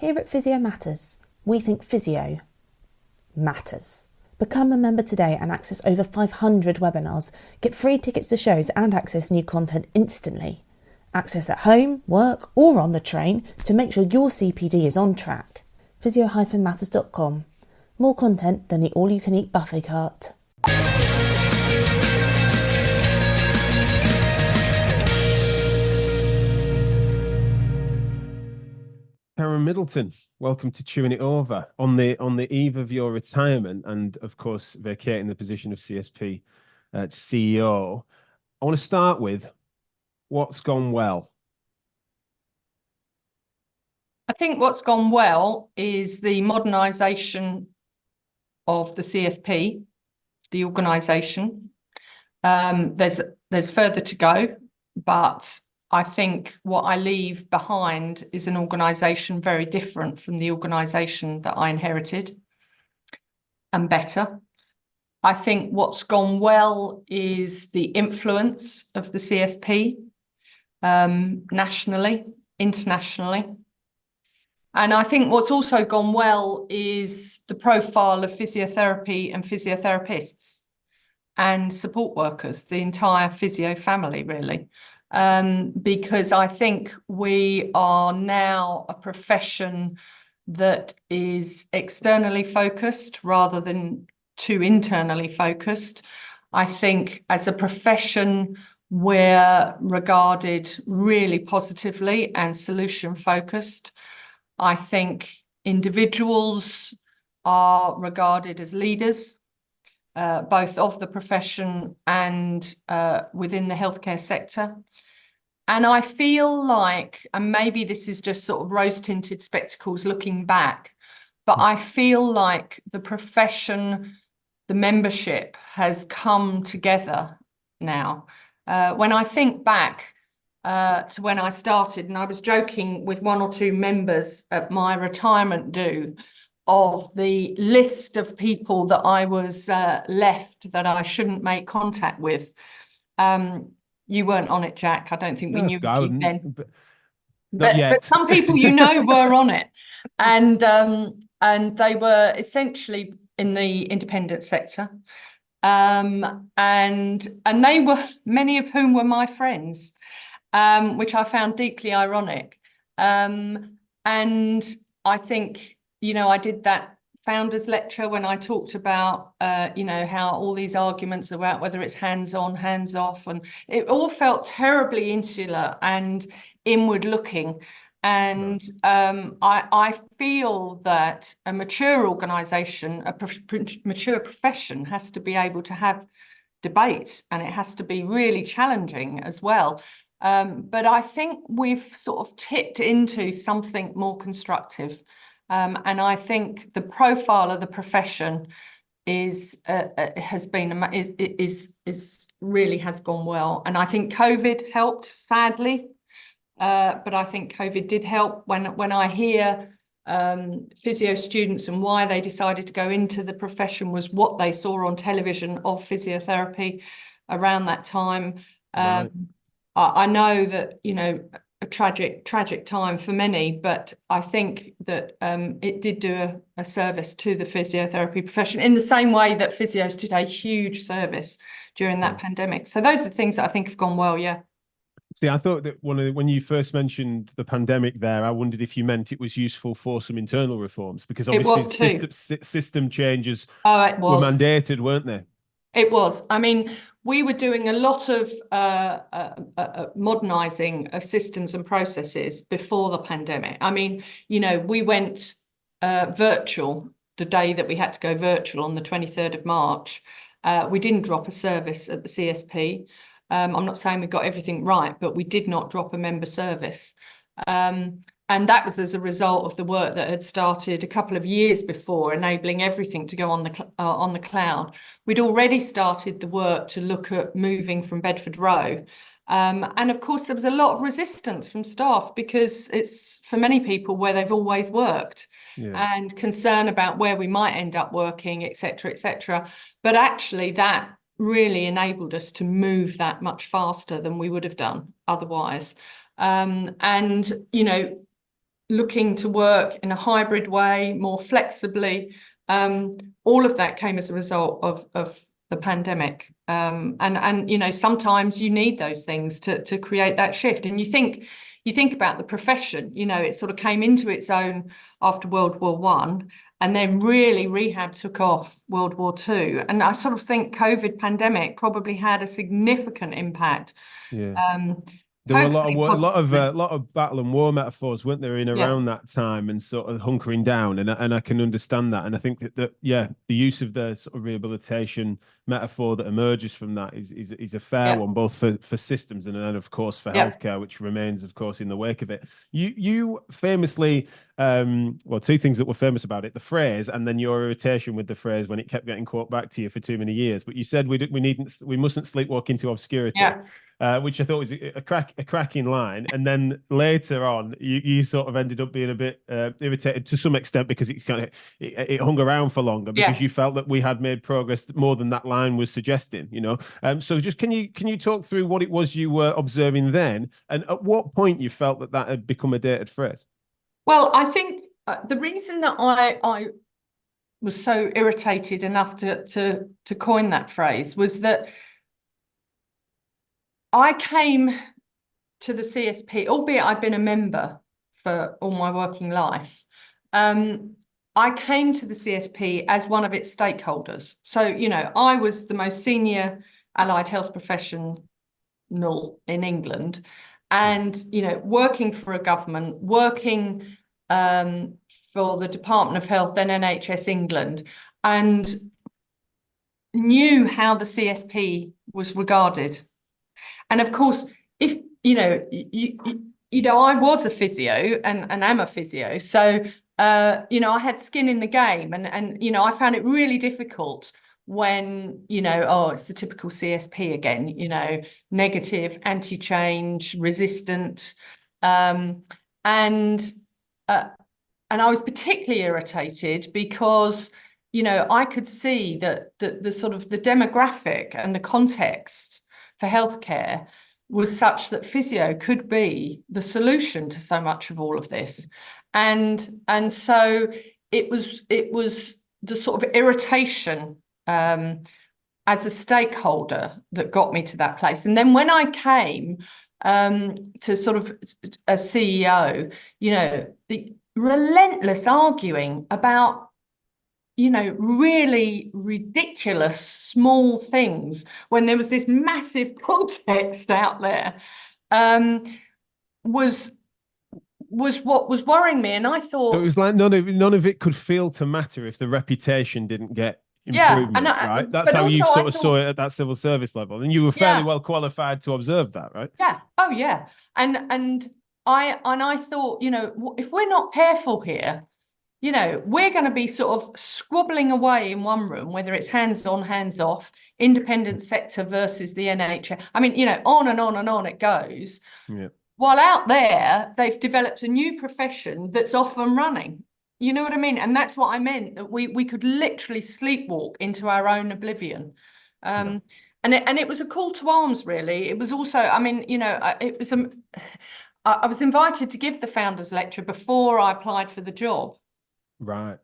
Here at Physio Matters, we think physio matters. Become a member today and access over 500 webinars, get free tickets to shows and access new content instantly. Access at home, work or on the train to make sure your CPD is on track. physio-matters.com. More content than the all-you-can-eat buffet cart. Karen Middleton, welcome to Chewing It Over on the eve of your retirement and, of course, vacating the position of CSP CEO. I want to start with what's gone well. I think what's gone well is the modernisation of the CSP, the organisation. There's further to go, but I think what I leave behind is an organisation very different from the organisation that I inherited, and better. I think what's gone well is the influence of the CSP nationally, internationally. And I think what's also gone well is the profile of physiotherapy and physiotherapists and support workers, the entire physio family, really. Because I think we are now a profession that is externally focused rather than too internally focused. I think as a profession, we're regarded really positively and solution focused. I think individuals are regarded as leaders, both of the profession and within the healthcare sector. And I feel like, and maybe this is just sort of rose-tinted spectacles looking back, but I feel like the profession, the membership has come together now. When I think back to when I started, and I was joking with one or two members at my retirement do of the list of people that I was left that I shouldn't make contact with. You weren't on it, Jack. I don't think we knew you then. But some people you know were on it, and they were essentially in the independent sector, and they were, many of whom were my friends, which I found deeply ironic. And I think, you know, I did that founders lecture when I talked about, you know, how all these arguments about whether it's hands-on, hands-off, and it all felt terribly insular and inward looking. And I feel that a mature organisation, a mature profession has to be able to have debate, and it has to be really challenging as well. But I think we've sort of tipped into something more constructive. And I think the profile of the profession is really has gone well. And I think COVID helped, sadly, but I think COVID did help. When I hear physio students and why they decided to go into the profession was what they saw on television of physiotherapy around that time. Right. I know that, you know, a tragic time for many, but I think that it did do a service to the physiotherapy profession in the same way that physios did a huge service during that pandemic. So those are the things that I think have gone well, yeah. See, I thought that when you first mentioned the pandemic there, I wondered if you meant it was useful for some internal reforms, because obviously system changes were mandated, weren't they? It was. I mean, we were doing a lot of modernising of systems and processes before the pandemic. I mean, you know, we went virtual the day that we had to go virtual on the 23rd of March. We didn't drop a service at the CSP. I'm not saying we got everything right, but we did not drop a member service. And that was as a result of the work that had started a couple of years before, enabling everything to go on the cloud. We'd already started the work to look at moving from Bedford Row. And of course, there was a lot of resistance from staff because it's, for many people, where they've always worked, and concern about where we might end up working, et cetera, et cetera. But actually, that really enabled us to move that much faster than we would have done otherwise. And, you know, looking to work in a hybrid way, more flexibly. All of that came as a result of the pandemic. And you know, sometimes you need those things to create that shift. And you think about the profession, you know, it sort of came into its own after World War One, and then really rehab took off World War Two. And I sort of think COVID pandemic probably had a significant impact. Yeah. Um, There were a lot hopefully of positively. lot of battle and war metaphors, weren't there, in Yeah, around that time, and sort of hunkering down, and I can understand that, and I think that yeah, the use of the sort of rehabilitation metaphor that emerges from that is a fair yeah, one, both for systems and then of course for yeah. healthcare, which remains of course in the wake of it. You famously, well, two things that were famous about it: the phrase, and then your irritation with the phrase when it kept getting quoted back to you for too many years. But you said we mustn't sleepwalk into obscurity. Yeah. Which I thought was a cracking line. And then later on, you sort of ended up being a bit irritated to some extent because it hung around for longer because Yeah. you felt that we had made progress more than that line was suggesting. You know, so just can you talk through what it was you were observing then, and at what point you felt that had become a dated phrase? Well, I think the reason that I was so irritated enough to coin that phrase was that I came to the CSP, albeit I'd been a member for all my working life. I came to the CSP as one of its stakeholders. So, you know, I was the most senior allied health professional in England, and, you know, working for a government, working for the Department of Health, then NHS England, and knew how the CSP was regarded. And of course, if you know, you know, I was a physio and am a physio, so you know, I had skin in the game, and you know, I found it really difficult when, you know, oh, it's the typical CSP again, you know, negative, anti-change, resistant, and uh, and I was particularly irritated because, you know, I could see that the sort of the demographic and the context for healthcare was such that physio could be the solution to so much of all of this. And so it was the sort of irritation as a stakeholder that got me to that place. And then when I came to sort of a CEO, you know, the relentless arguing about, you know, really ridiculous small things when there was this massive context out there, was what was worrying me. And I So it thought, was like none of it could feel to matter if the reputation didn't get yeah, improvement, right? That's but how also you I sort of saw thought, it at that civil service level, and you were fairly yeah, well qualified to observe that, right? yeah, oh yeah, and I thought, you know, if we're not careful here, you know, we're going to be sort of squabbling away in one room, whether it's hands on, hands off, independent sector versus the NHS. I mean, you know, on and on and on it goes. Yeah. While out there, they've developed a new profession that's off and running. You know what I mean? And that's what I meant, that we could literally sleepwalk into our own oblivion. Yeah. And it was a call to arms, really. It was also, I mean, you know, it was I was invited to give the founders lecture before I applied for the job. Right.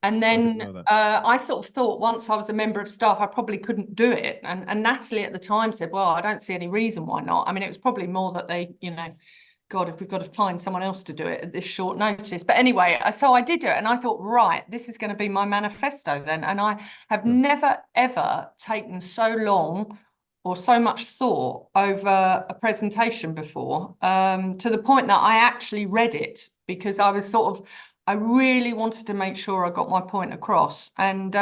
And I didn't then know that. I sort of thought once I was a member of staff, I probably couldn't do it. And Natalie at the time said, well, I don't see any reason why not. I mean, it was probably more that they, you know, God, if we've got to find someone else to do it at this short notice. But anyway, so I did it. And I thought, right, this is going to be my manifesto then. And I have Yeah. never, ever taken so long or so much thought over a presentation before, to the point that I actually read it because I was sort of, I really wanted to make sure I got my point across. And,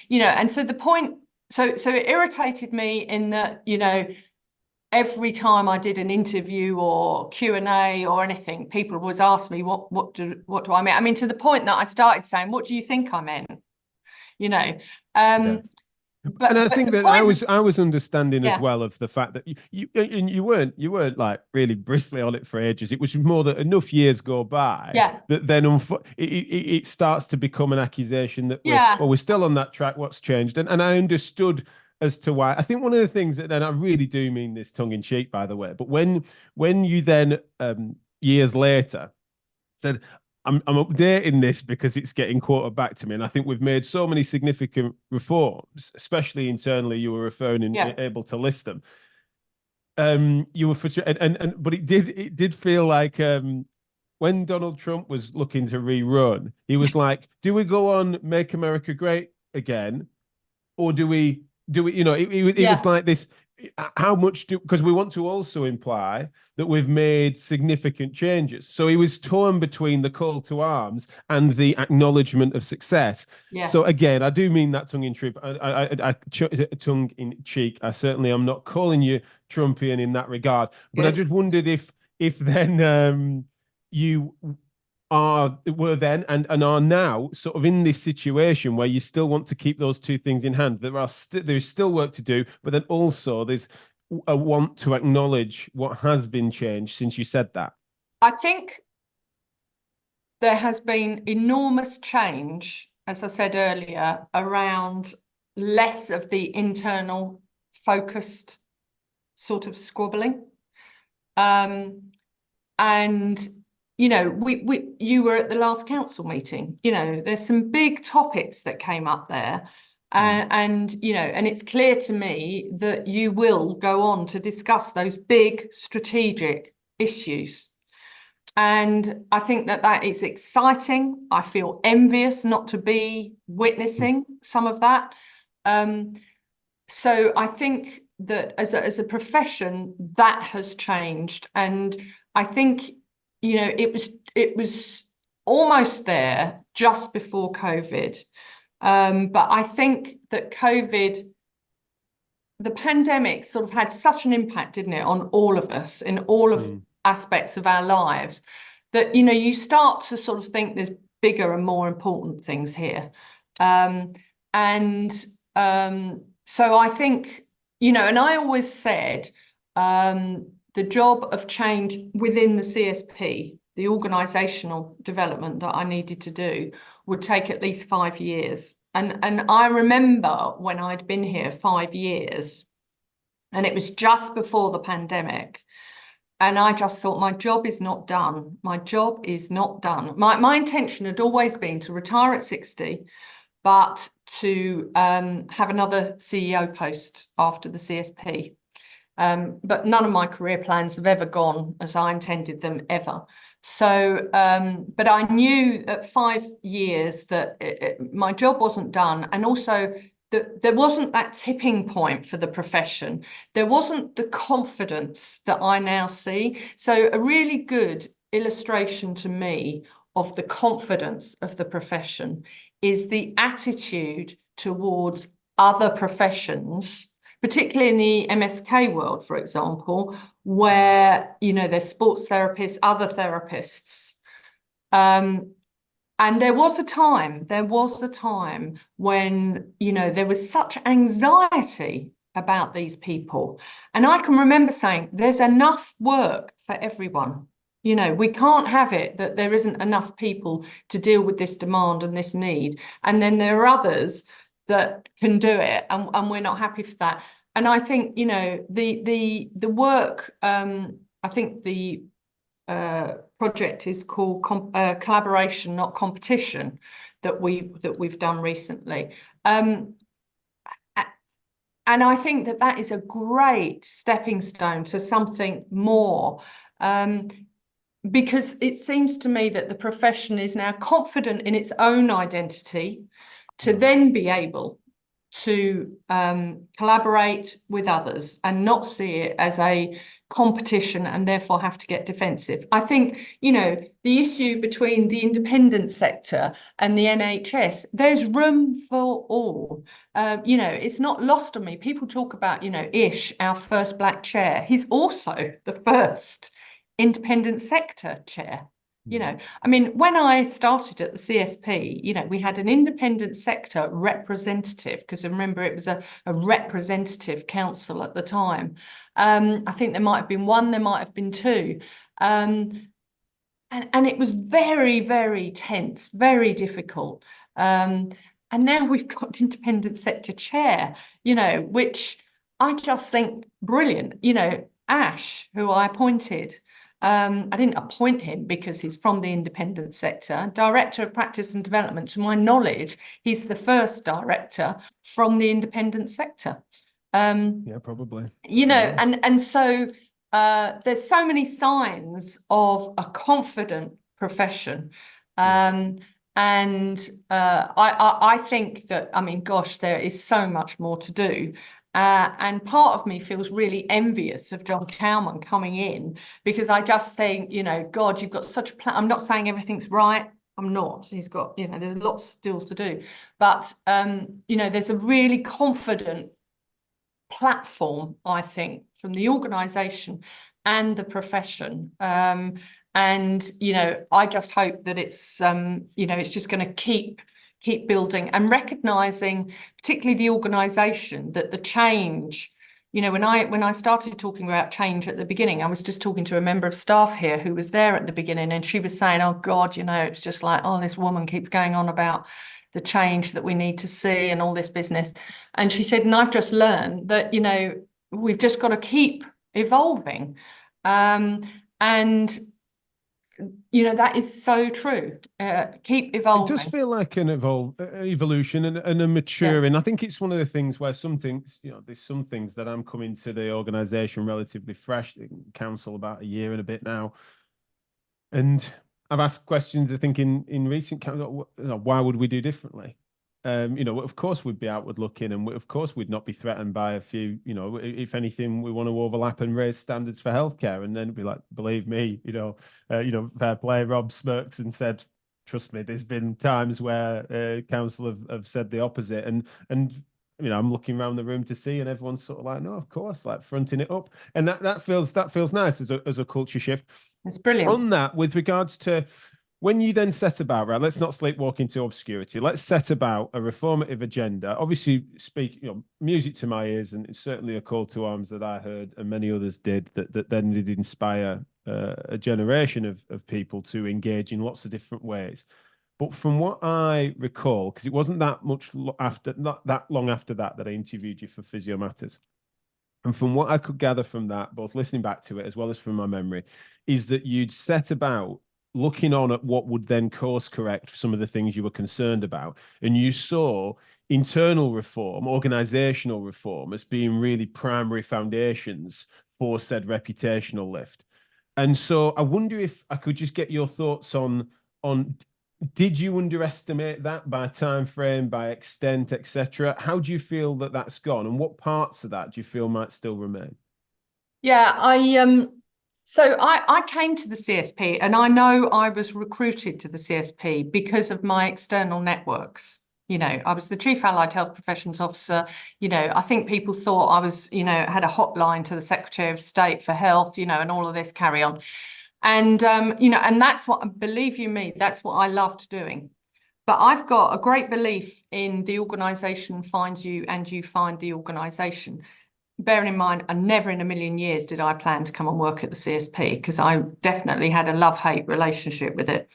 you know, and so the point, so it irritated me in that, you know, every time I did an interview or Q&A or anything, people would ask me, what do I mean? I mean, to the point that I started saying, what do you think I meant? You know, Yeah. And I but think the that point, I was understanding as yeah, well of the fact that you weren't like really bristly on it for ages. It was more that enough years go by yeah, that then it starts to become an accusation that yeah, we're still on that track. What's changed? And I understood as to why. I think one of the things that, and I really do mean this tongue in cheek, by the way, but when you then years later said, I'm updating this because it's getting quoted back to me, and I think we've made so many significant reforms, especially internally. You were referring and Yeah. able to list them. You were frustrated, but it did feel like when Donald Trump was looking to rerun, he was like, "Do we go on Make America Great Again, or do we you know it was like this, how much do, because we want to also imply that we've made significant changes." So he was torn between the call to arms and the acknowledgement of success. Yeah. So again, I do mean that tongue in cheek. Tongue in cheek. I certainly am not calling you Trumpian in that regard, but I just wondered if then you were then and are now sort of in this situation where you still want to keep those two things in hand. There's still work to do, but then also there's a want to acknowledge what has been changed since you said that. I think there has been enormous change, as I said earlier, around less of the internal focused sort of squabbling. And you know, you were at the last council meeting. You know, there's some big topics that came up there, and you know, and it's clear to me that you will go on to discuss those big strategic issues. And I think that that is exciting. I feel envious not to be witnessing some of that. So I think that as a profession, that has changed, and I think, you know, it was almost there just before COVID. But I think that COVID, the pandemic sort of had such an impact, didn't it, on all of us in all of aspects of our lives, that, you know, you start to sort of think there's bigger and more important things here. So I think, you know, and I always said, the job of change within the CSP, the organisational development that I needed to do, would take at least 5 years. And I remember when I'd been here 5 years, and it was just before the pandemic, and I just thought, my job is not done. My job is not done. My intention had always been to retire at 60, but to have another CEO post after the CSP. But none of my career plans have ever gone as I intended them, ever. So, but I knew at 5 years that my job wasn't done, and also that there wasn't that tipping point for the profession. There wasn't the confidence that I now see. So a really good illustration to me of the confidence of the profession is the attitude towards other professions, particularly in the MSK world, for example, where, you know, there's sports therapists, other therapists. And there was a time when, you know, there was such anxiety about these people. And I can remember saying, there's enough work for everyone. You know, we can't have it that there isn't enough people to deal with this demand and this need. And then there are others that can do it, and we're not happy for that. And I think, you know, the work, I think the project is called Collaboration, Not Competition, that we've done recently. And I think that that is a great stepping stone to something more, because it seems to me that the profession is now confident in its own identity to then be able to collaborate with others and not see it as a competition and therefore have to get defensive. I think, you know, the issue between the independent sector and the NHS, there's room for all. You know, it's not lost on me. People talk about, you know, Ish, our first Black chair. He's also the first independent sector chair. You know, I mean, when I started at the CSP, you know, we had an independent sector representative, because remember, it was a representative council at the time. I think there might have been one, there might have been two. And it was very, very tense, very difficult. And now we've got independent sector chair, you know, which I just think brilliant. You know, Ash, who I appointed, I didn't appoint him because he's from the independent sector. Director of Practice and Development, to my knowledge, he's the first director from the independent sector. Yeah, probably. You know, and so there's so many signs of a confident profession. And I think that, I mean, gosh, there is so much more to do. And part of me feels really envious of John Cowman coming in, because I just think, you know, God, you've got such a plan. I'm not saying everything's right. I'm not. He's got, you know, there's lots still to do. But, you know, there's a really confident platform, I think, from the organisation and the profession. And, you know, I just hope that it's, you know, it's just going to keep building and recognising, particularly the organisation, that the change, you know, when I started talking about change at the beginning, I was just talking to a member of staff here who was there at the beginning, and she was saying, oh God, you know, it's just like, oh, this woman keeps going on about the change that we need to see and all this business. And she said, and I've just learned that, you know, we've just got to keep evolving. And you know, that is so true. Keep evolving. It does feel like an evolution and a maturing. I think it's one of the things where some things, you know, there's some things that I'm coming to the organisation relatively fresh, council about a year and a bit now. And I've asked questions, I think, in recent council, you know, why would we do differently? You know, of course we'd be outward looking, and of course we'd not be threatened by a few, you know, if anything, we want to overlap and raise standards for healthcare, and then be like, believe me, you know, fair play. Rob smirks and said, trust me, there's been times where council have said the opposite, and you know, I'm looking around the room to see, and everyone's sort of like, no, of course, like fronting it up, and that feels nice as a culture shift. It's brilliant. On that, with regards to when you then set about, right, let's not sleepwalk into obscurity. Let's set about a reformative agenda. Obviously, you know, music to my ears, and it's certainly a call to arms that I heard and many others did, that then did inspire a generation of people to engage in lots of different ways. But from what I recall, because it wasn't that much after, not that long after that I interviewed you for Physio Matters. And from what I could gather from that, both listening back to it as well as from my memory, is that you'd set about looking on at what would then course correct some of the things you were concerned about. And you saw internal reform, organizational reform as being really primary foundations for said reputational lift. And so I wonder if I could just get your thoughts on did you underestimate that by time frame, by extent, etc.? How do you feel that that's gone, and what parts of that do you feel might still remain? Yeah, so I came to the CSP, and I know I was recruited to the CSP because of my external networks. You know, I was the Chief Allied Health Professions Officer. You know, I think people thought I was, you know, had a hotline to the Secretary of State for Health, you know, and all of this carry on. And, you know, and that's what, believe you me, that's what I loved doing. But I've got a great belief in the organisation finds you and you find the organisation. Bearing in mind, I never in a million years did I plan to come and work at the CSP, because I definitely had a love-hate relationship with it.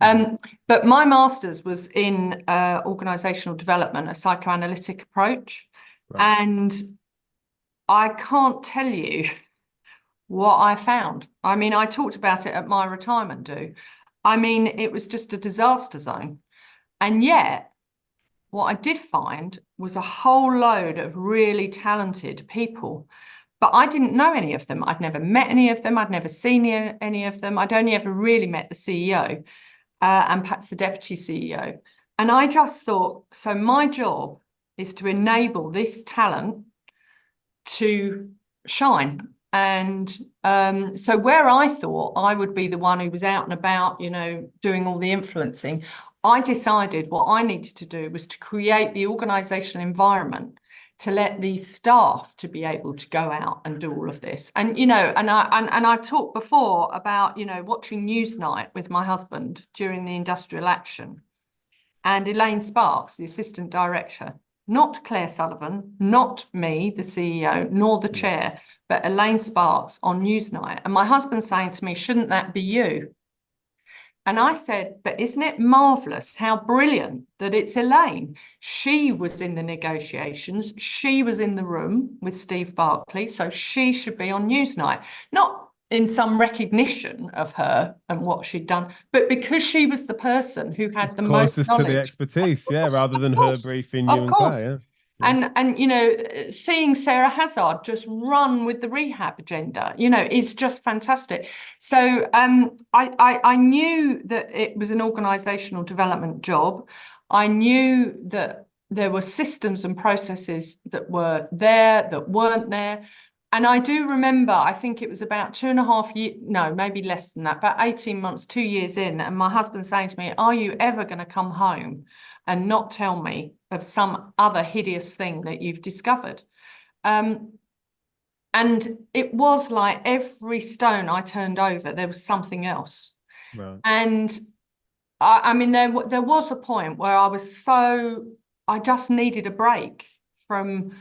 But my master's was in organisational development, a psychoanalytic approach. Right. And I can't tell you what I found. I mean, I talked about it at my retirement do. I mean, it was just a disaster zone. And yet, what I did find was a whole load of really talented people, but I didn't know any of them. I'd never met any of them. I'd never seen any of them. I'd only ever really met the CEO and perhaps the deputy CEO. And I just thought, so my job is to enable this talent to shine. And so where I thought I would be the one who was out and about, you know, doing all the influencing, I decided what I needed to do was to create the organisational environment to let the staff to be able to go out and do all of this. And, you know, and I talked before about, you know, watching Newsnight with my husband during the industrial action. And Elaine Sparks, the assistant director, not Claire Sullivan, not me, the CEO, nor the chair, but Elaine Sparks on Newsnight. And my husband saying to me, shouldn't that be you? And I said, but isn't it marvellous, how brilliant that it's Elaine? She was in the negotiations. She was in the room with Steve Barclay, so she should be on Newsnight. Not in some recognition of her and what she'd done, but because she was the person who had the most Closest to the knowledge. expertise, yeah, rather than her briefing you Of and course. Claire, yeah. And you know, seeing Sarah Hazard just run with the rehab agenda, you know, is just fantastic. So I knew that it was an organizational development job. I knew that there were systems and processes that were there, that weren't there. And I do remember, I think it was about 2.5 years, no, maybe less than that, about 18 months, 2 years in, and my husband saying to me, are you ever going to come home and not tell me of some other hideous thing that you've discovered? And it was like every stone I turned over, there was something else. Right. And I mean, there was a point where I just needed a break from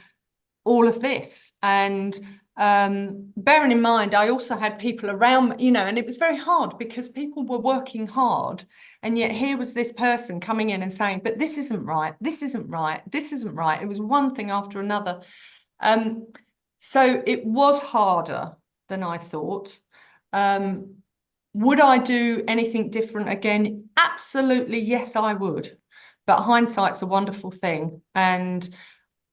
all of this. And bearing in mind, I also had people around, you know, and it was very hard because people were working hard. And yet here was this person coming in and saying, but this isn't right. This isn't right. This isn't right. It was one thing after another. So it was harder than I thought. Would I do anything different again? Absolutely, yes, I would. But hindsight's a wonderful thing. And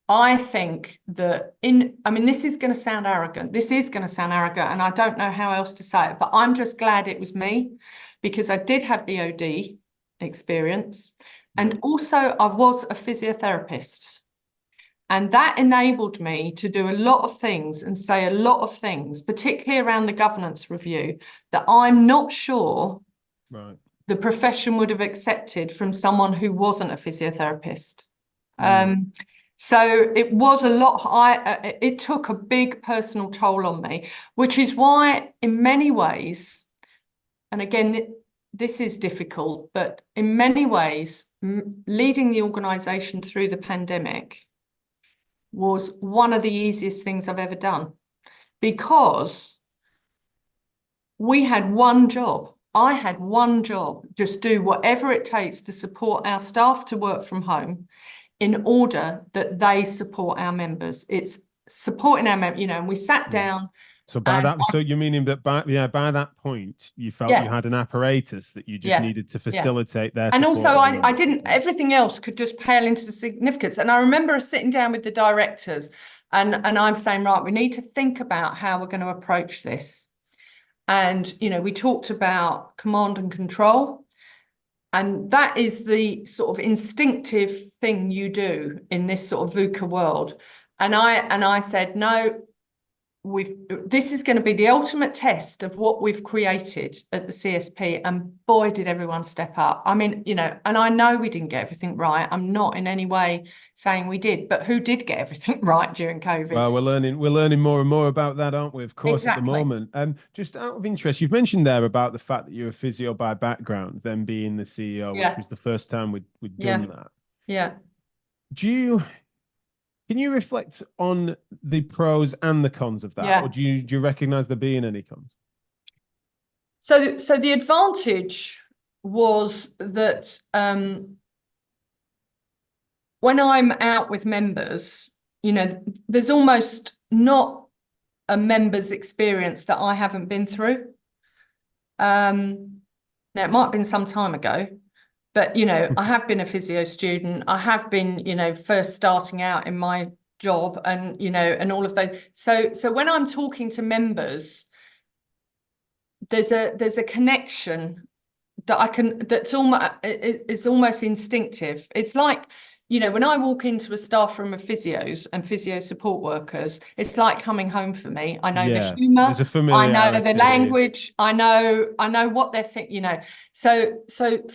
I think that I mean, this is going to sound arrogant. This is going to sound arrogant, and I don't know how else to say it, but I'm just glad it was me, because I did have the OD experience. And also I was a physiotherapist. And that enabled me to do a lot of things and say a lot of things, particularly around the governance review, that I'm not sure the profession would have accepted from someone who wasn't a physiotherapist. So it was a lot. It took a big personal toll on me, which is why in many ways, and again, this is difficult, but in many ways, leading the organisation through the pandemic was one of the easiest things I've ever done, because we had one job. I had one job, just do whatever it takes to support our staff to work from home in order that they support our members. It's supporting our members, you know, and we sat down. So by that, so you're meaning that by that point, you felt you had an apparatus that you just needed to facilitate their and support. also I didn't, everything else could just pale into significance. And I remember us sitting down with the directors and I'm saying, right, we need to think about how we're going to approach this. And, you know, we talked about command and control. And that is the sort of instinctive thing you do in this sort of VUCA world. And I said, no, this is going to be the ultimate test of what we've created at the CSP. And boy, did everyone step up. I mean, you know, and I know we didn't get everything right. I'm not in any way saying we did, but who did get everything right during COVID? Well, we're learning more and more about that, aren't we? Of course, at the moment. Just out of interest, you've mentioned there about the fact that you're a physio by background, then being the CEO, which was the first time we'd done that. Yeah. Can you reflect on the pros and the cons of that, or do you recognise there being any cons? So the advantage was that when I'm out with members, you know, there's almost not a member's experience that I haven't been through. Now, it might have been some time ago, but, you know, I have been a physio student. I have been, you know, first starting out in my job and, you know, and all of those. So when I'm talking to members, there's a connection that it's almost instinctive. It's like, you know, when I walk into a staff room of physios and physio support workers, it's like coming home for me. I know the humour, I know the language, I know what they're thinking, you know. So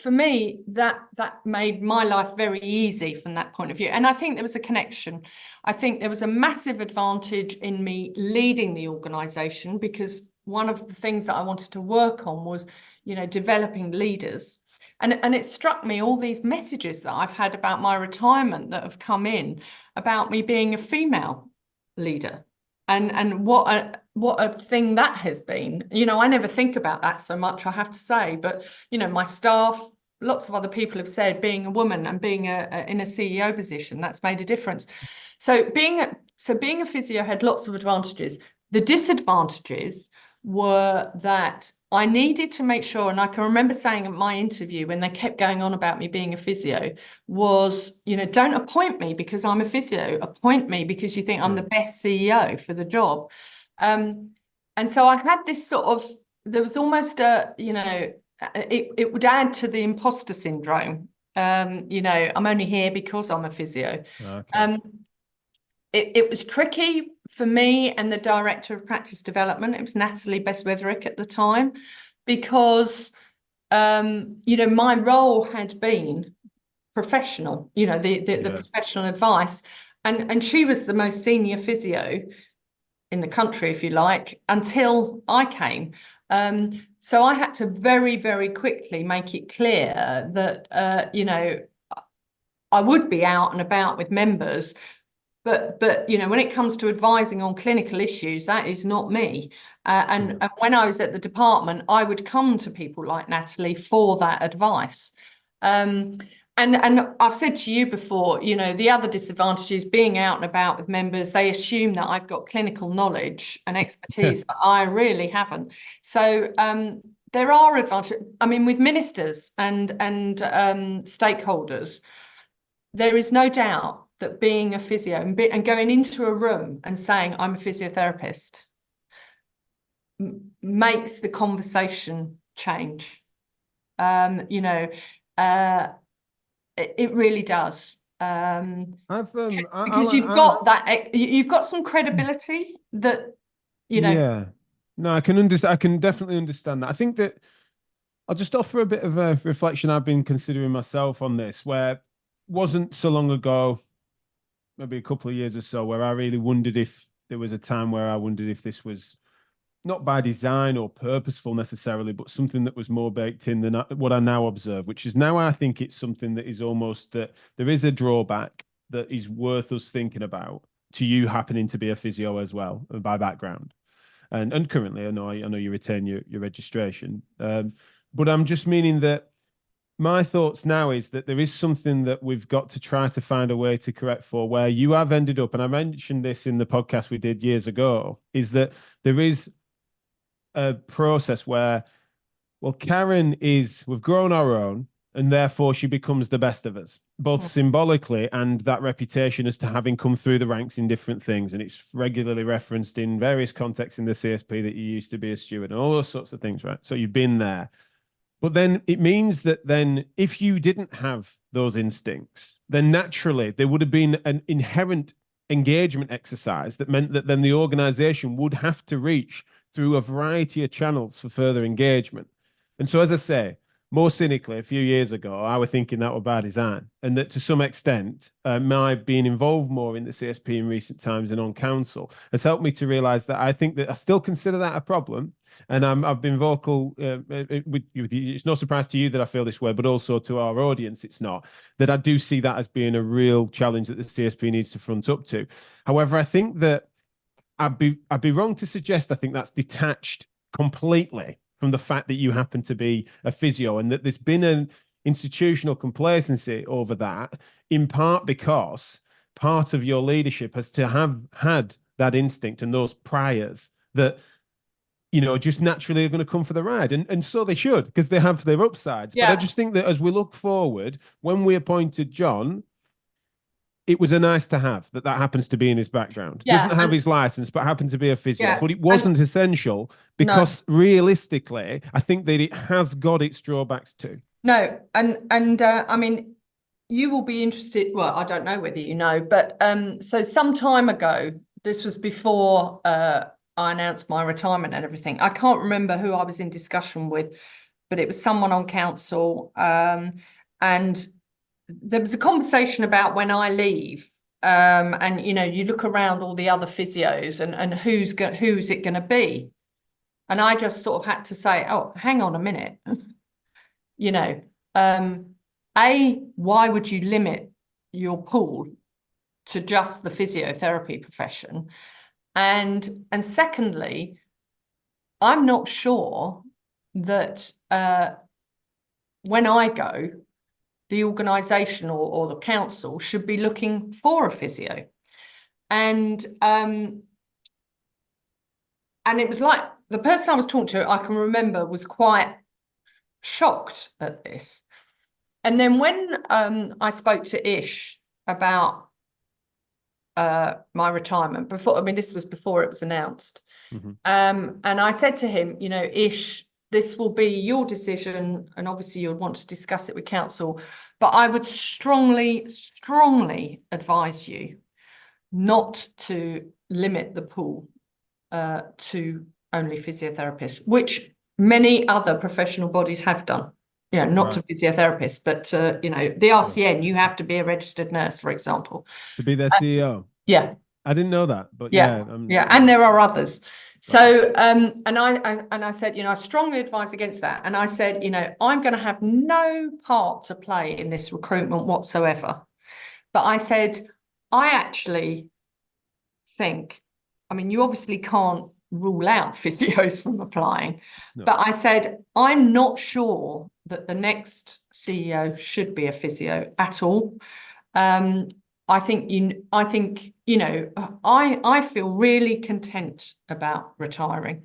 for me, that made my life very easy from that point of view. And I think there was a connection. I think there was a massive advantage in me leading the organisation, because one of the things that I wanted to work on was, you know, developing leaders. And it struck me, all these messages that I've had about my retirement that have come in about me being a female leader, and what a thing that has been. You know, I never think about that so much, I have to say, but, you know, my staff, lots of other people have said being a woman and being in a CEO position, that's made a difference. So being a physio had lots of advantages. The disadvantages were that I needed to make sure, and I can remember saying at my interview when they kept going on about me being a physio, was, don't appoint me because I'm a physio, appoint me because you think I'm the best CEO for the job. And so I had this sort of, there was almost it would add to the imposter syndrome. I'm only here because I'm a physio. Okay. It was tricky for me and the director of practice development. It was Natalie Beswetherick at the time, because my role had been professional, the professional advice, and she was the most senior physio in the country, if you like, until I came. So I had to very, very quickly make it clear that I would be out and about with members. But when it comes to advising on clinical issues, that is not me. And when I was at the department, I would come to people like Natalie for that advice. And I've said to you before, the other disadvantage is being out and about with members. They assume that I've got clinical knowledge and expertise, but I really haven't. So there are advantages. I mean, with ministers and stakeholders, there is no doubt that being a physio and going into a room and saying I'm a physiotherapist makes the conversation change. It really does. Because you've got some credibility that Yeah, no, I can definitely understand that. I think that I'll just offer a bit of a reflection I've been considering myself on this, where wasn't so long ago, maybe a couple of years or so, where I really wondered if there was a time where I wondered if this was not by design or purposeful necessarily, but something that was more baked in than what I now observe, which is now I think it's something that is almost that there is a drawback that is worth us thinking about to you happening to be a physio as well by background. And currently, I know you retain your registration, but I'm just meaning that my thoughts now is that there is something that we've got to try to find a way to correct for, where you have ended up, and I mentioned this in the podcast we did years ago, is that there is a process where, well, we've grown our own, and therefore she becomes the best of us, both symbolically and that reputation as to having come through the ranks in different things. And it's regularly referenced in various contexts in the CSP that you used to be a steward and all those sorts of things, right? So you've been there. But then it means that then if you didn't have those instincts, then naturally there would have been an inherent engagement exercise that meant that then the organization would have to reach through a variety of channels for further engagement. And so, as I say, more cynically, a few years ago, I was thinking that was by design, and that to some extent, my being involved more in the CSP in recent times and on council has helped me to realize that I think that I still consider that a problem. And I've been vocal with you. It's no surprise to you that I feel this way, but also to our audience, it's not, that I do see that as being a real challenge that the CSP needs to front up to. However, I think that I'd be wrong to suggest I think that's detached completely from the fact that you happen to be a physio, and that there's been an institutional complacency over that, in part because part of your leadership has to have had that instinct and those priors that just naturally are going to come for the ride. And so they should, because they have their upsides. Yeah. But I just think that as we look forward, when we appointed John, it was a nice to have that happens to be in his background. Yeah, doesn't have his license, but happened to be a physio. Yeah, but it wasn't essential, because realistically, I think that it has got its drawbacks too. No, and I mean, you will be interested. Well, I don't know whether you know, but so some time ago, this was before I announced my retirement and everything. I can't remember who I was in discussion with, but it was someone on council, and there was a conversation about when I leave, and you look around all the other physios and who's it going to be, and I just sort of had to say, oh, hang on a minute, why would you limit your pool to just the physiotherapy profession, and secondly, I'm not sure that when I go, the organisation or the council should be looking for a physio. And it was like the person I was talking to, I can remember, was quite shocked at this. And then when I spoke to Ish about my retirement, this was before it was announced. Mm-hmm. And I said to him, Ish, this will be your decision, and obviously you'll want to discuss it with council, but I would strongly, strongly advise you not to limit the pool to only physiotherapists, which many other professional bodies have done. Not to physiotherapists, but the RCN, you have to be a registered nurse, for example, to be their CEO. Yeah, I didn't know that, but yeah, and there are others. So, and I said, I strongly advise against that. And I said, I'm going to have no part to play in this recruitment whatsoever. But I said, I actually think, you obviously can't rule out physios from applying, but I said, I'm not sure that the next CEO should be a physio at all. I feel really content about retiring,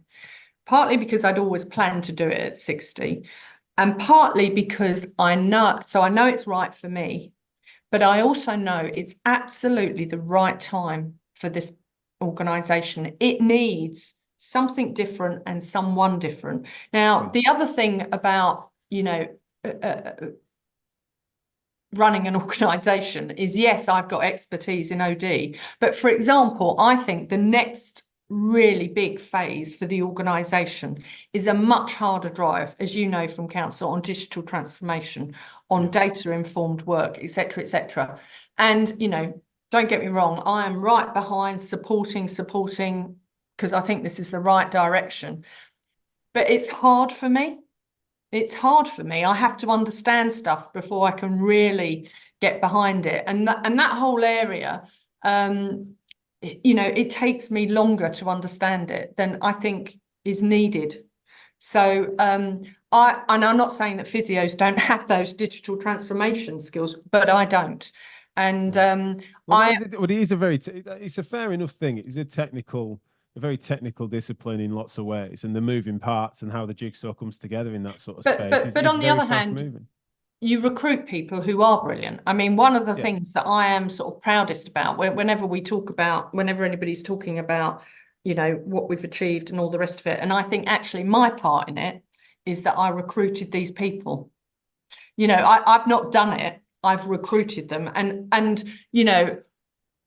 partly because I'd always planned to do it at 60, and partly because I know it's right for me, but I also know it's absolutely the right time for this organisation. It needs something different and someone different. Now, the other thing about, running an organisation is, yes, I've got expertise in OD, but for example, I think the next really big phase for the organisation is a much harder drive, as you know from council, on digital transformation, on data-informed work, etc., etc. And, don't get me wrong, I am right behind supporting, because I think this is the right direction. But it's hard for me. I have to understand stuff before I can really get behind it. And that whole area, it takes me longer to understand it than I think is needed. So I'm not saying that physios don't have those digital transformation skills, but I don't. And it's a fair enough thing. It's a very technical discipline in lots of ways, and the moving parts and how the jigsaw comes together in that sort of space. But on the other hand, you recruit people who are brilliant. One of the things that I am sort of proudest about, whenever anybody's talking about, what we've achieved and all the rest of it, and I think actually my part in it is that I recruited these people. I've not done it. I've recruited them, and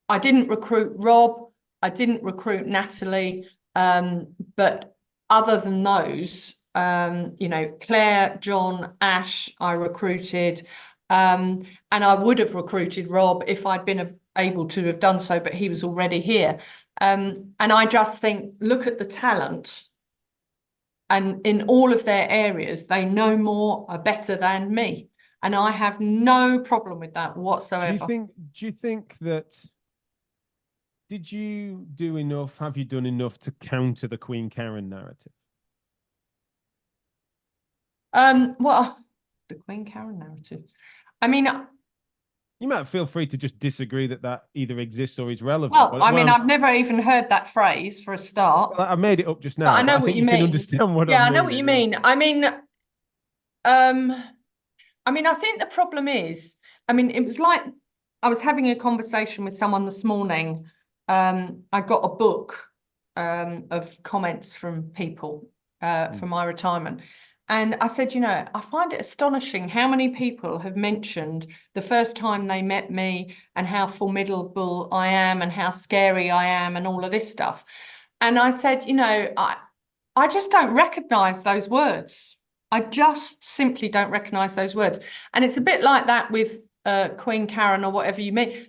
I didn't recruit Rob. I didn't recruit Natalie, but other than those, Claire, John, Ash, I recruited, and I would have recruited Rob if I'd been able to have done so, but he was already here. And I just think, look at the talent, and in all of their areas, they know more, are better than me, and I have no problem with that whatsoever. Do you think that? Did you do enough? Have you done enough to counter the Queen Karen narrative? Well, the Queen Karen narrative. You might feel free to just disagree that either exists or is relevant. Well, I've never even heard that phrase for a start. Well, I made it up just now. But I know what you mean. Can understand what I know what you mean. I think the problem is, it was like I was having a conversation with someone this morning. I got a book of comments from people for my retirement. And I said, I find it astonishing how many people have mentioned the first time they met me and how formidable I am and how scary I am and all of this stuff. And I said, I just don't recognise those words. I just simply don't recognise those words. And it's a bit like that with Queen Karen or whatever you mean.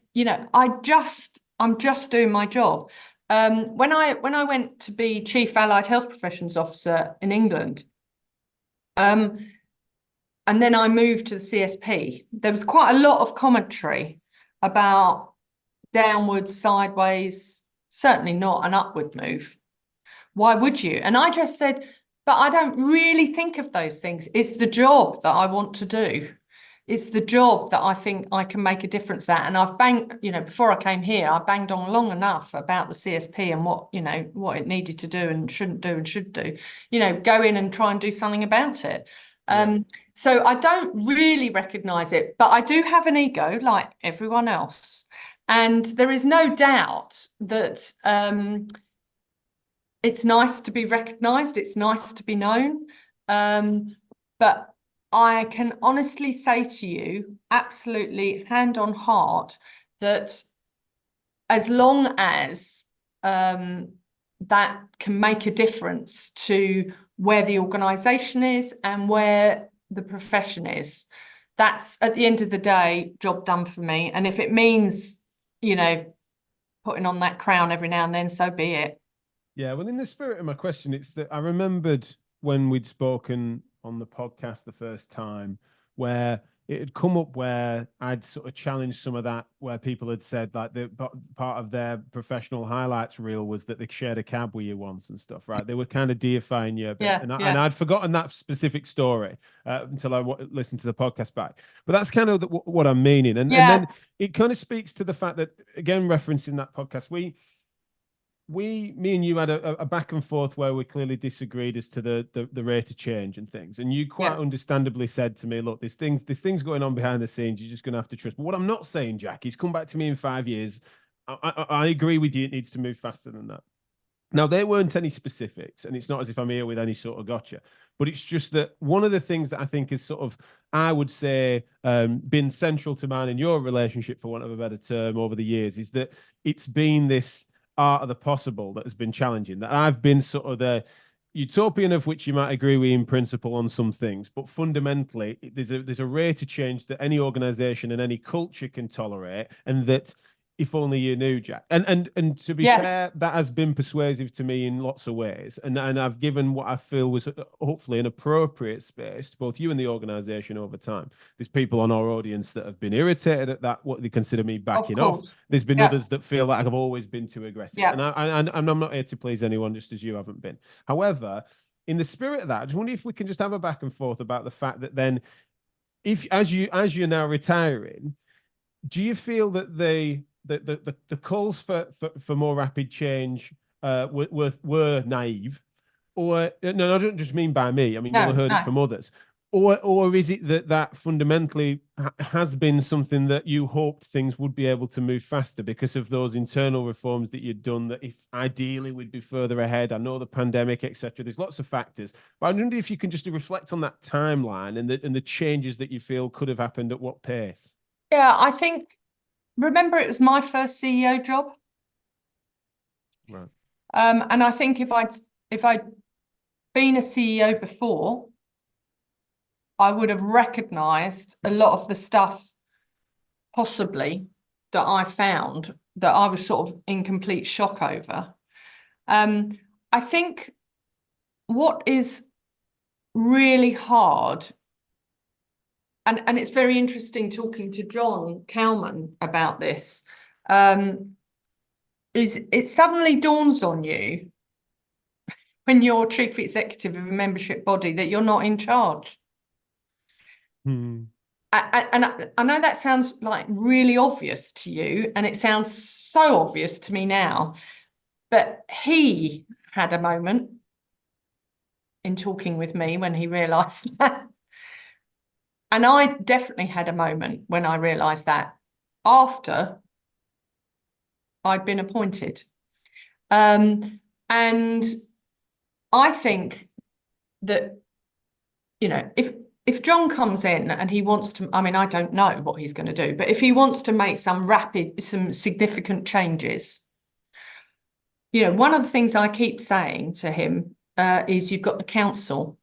I'm just doing my job. When I went to be Chief Allied Health Professions Officer in England, and then I moved to the CSP, there was quite a lot of commentary about downwards, sideways, certainly not an upward move. Why would you? And I just said, but I don't really think of those things. It's the job that I want to do. it's the job that I think I can make a difference at. And I've banged, before I came here, I banged on long enough about the CSP and what it needed to do and shouldn't do and should do, go in and try and do something about it. So I don't really recognise it, but I do have an ego like everyone else. And there is no doubt that it's nice to be recognised, it's nice to be known. But I can honestly say to you, absolutely hand on heart, that as long as that can make a difference to where the organisation is and where the profession is, that's, at the end of the day, job done for me. And if it means, putting on that crown every now and then, so be it. Yeah, well, in the spirit of my question, it's that I remembered when we'd spoken on the podcast the first time, where it had come up where I'd sort of challenged some of that, where people had said like the part of their professional highlights reel was that they shared a cab with you once and stuff, right? They were kind of deifying you a bit. And I'd forgotten that specific story until I listened to the podcast back. But that's kind of what I'm meaning. And then it kind of speaks to the fact that, again, referencing that podcast, me and you had a back and forth where we clearly disagreed as to the rate of change and things. And you quite understandably said to me, look, there's things going on behind the scenes. You're just going to have to trust. But what I'm not saying, Jack, is come back to me in 5 years. I agree with you. It needs to move faster than that. Now, there weren't any specifics, and it's not as if I'm here with any sort of gotcha. But it's just that one of the things that I think is sort of, I would say, been central to mine and your relationship, for want of a better term, over the years, is that it's been this art of the possible that has been challenging, that I've been sort of the utopian of which you might agree with in principle on some things, but fundamentally there's a rate of change that any organization and any culture can tolerate, and that if only you knew, Jack. And to be fair, that has been persuasive to me in lots of ways. And I've given what I feel was hopefully an appropriate space to both you and the organisation over time. There's people on our audience that have been irritated at that, what they consider me backing off. There's been others that feel like I've always been too aggressive. And I'm not here to please anyone, just as you haven't been. However, in the spirit of that, I just wonder if we can just have a back and forth about the fact that then, if as you're now retiring, do you feel that the calls for more rapid change were naive, or no, I don't just mean by me. I mean, you'll have heard it from others, or is it that fundamentally has been something that you hoped things would be able to move faster because of those internal reforms that you'd done, that if ideally we'd be further ahead? I know the pandemic, etc. There's lots of factors, but I wonder if you can just reflect on that timeline and the changes that you feel could have happened at what pace. Yeah, I think. Remember, it was my first CEO job, right? And I think if I'd been a CEO before, I would have recognised a lot of the stuff, possibly, that I found that I was sort of in complete shock over. I think what is really hard. And it's very interesting talking to John Cowman about this, is it suddenly dawns on you when you're chief executive of a membership body that you're not in charge. And I know that sounds like really obvious to you, and it sounds so obvious to me now, but he had a moment in talking with me when he realised that. And I definitely had a moment when I realised that after I'd been appointed. And I think that, if John comes in and he wants to, I mean, I don't know what he's going to do, but if he wants to make some significant changes, one of the things I keep saying to him is you've got the council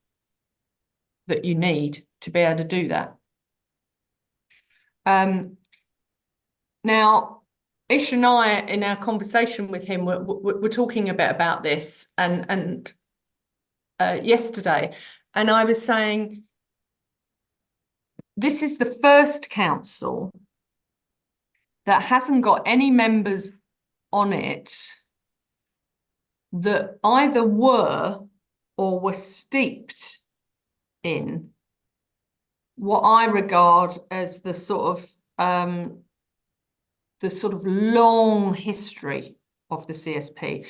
that you need to be able to do that. Now, Ish and I, in our conversation with him, we're talking a bit about this and yesterday, and I was saying, this is the first council that hasn't got any members on it that either were or were steeped in what I regard as the sort of long history of the CSP.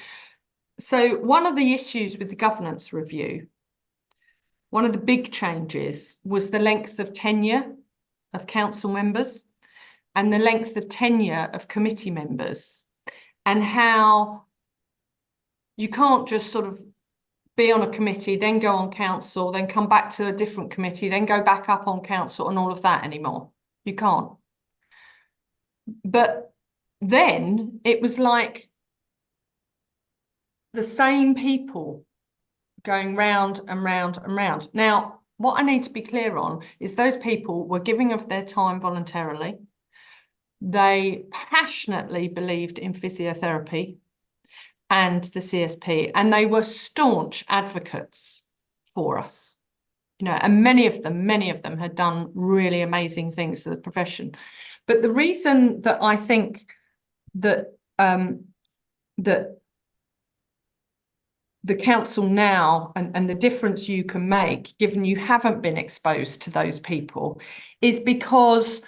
So one of the issues with the governance review, one of the big changes was the length of tenure of council members and the length of tenure of committee members, and how you can't just sort of be on a committee, then go on council, then come back to a different committee, then go back up on council and all of that anymore. You can't. But then it was like the same people going round and round and round. Now, what I need to be clear on is those people were giving of their time voluntarily. They passionately believed in physiotherapy and the CSP, and they were staunch advocates for us. And many of them had done really amazing things for the profession. But the reason that I think that that the council now and the difference you can make, given you haven't been exposed to those people, is because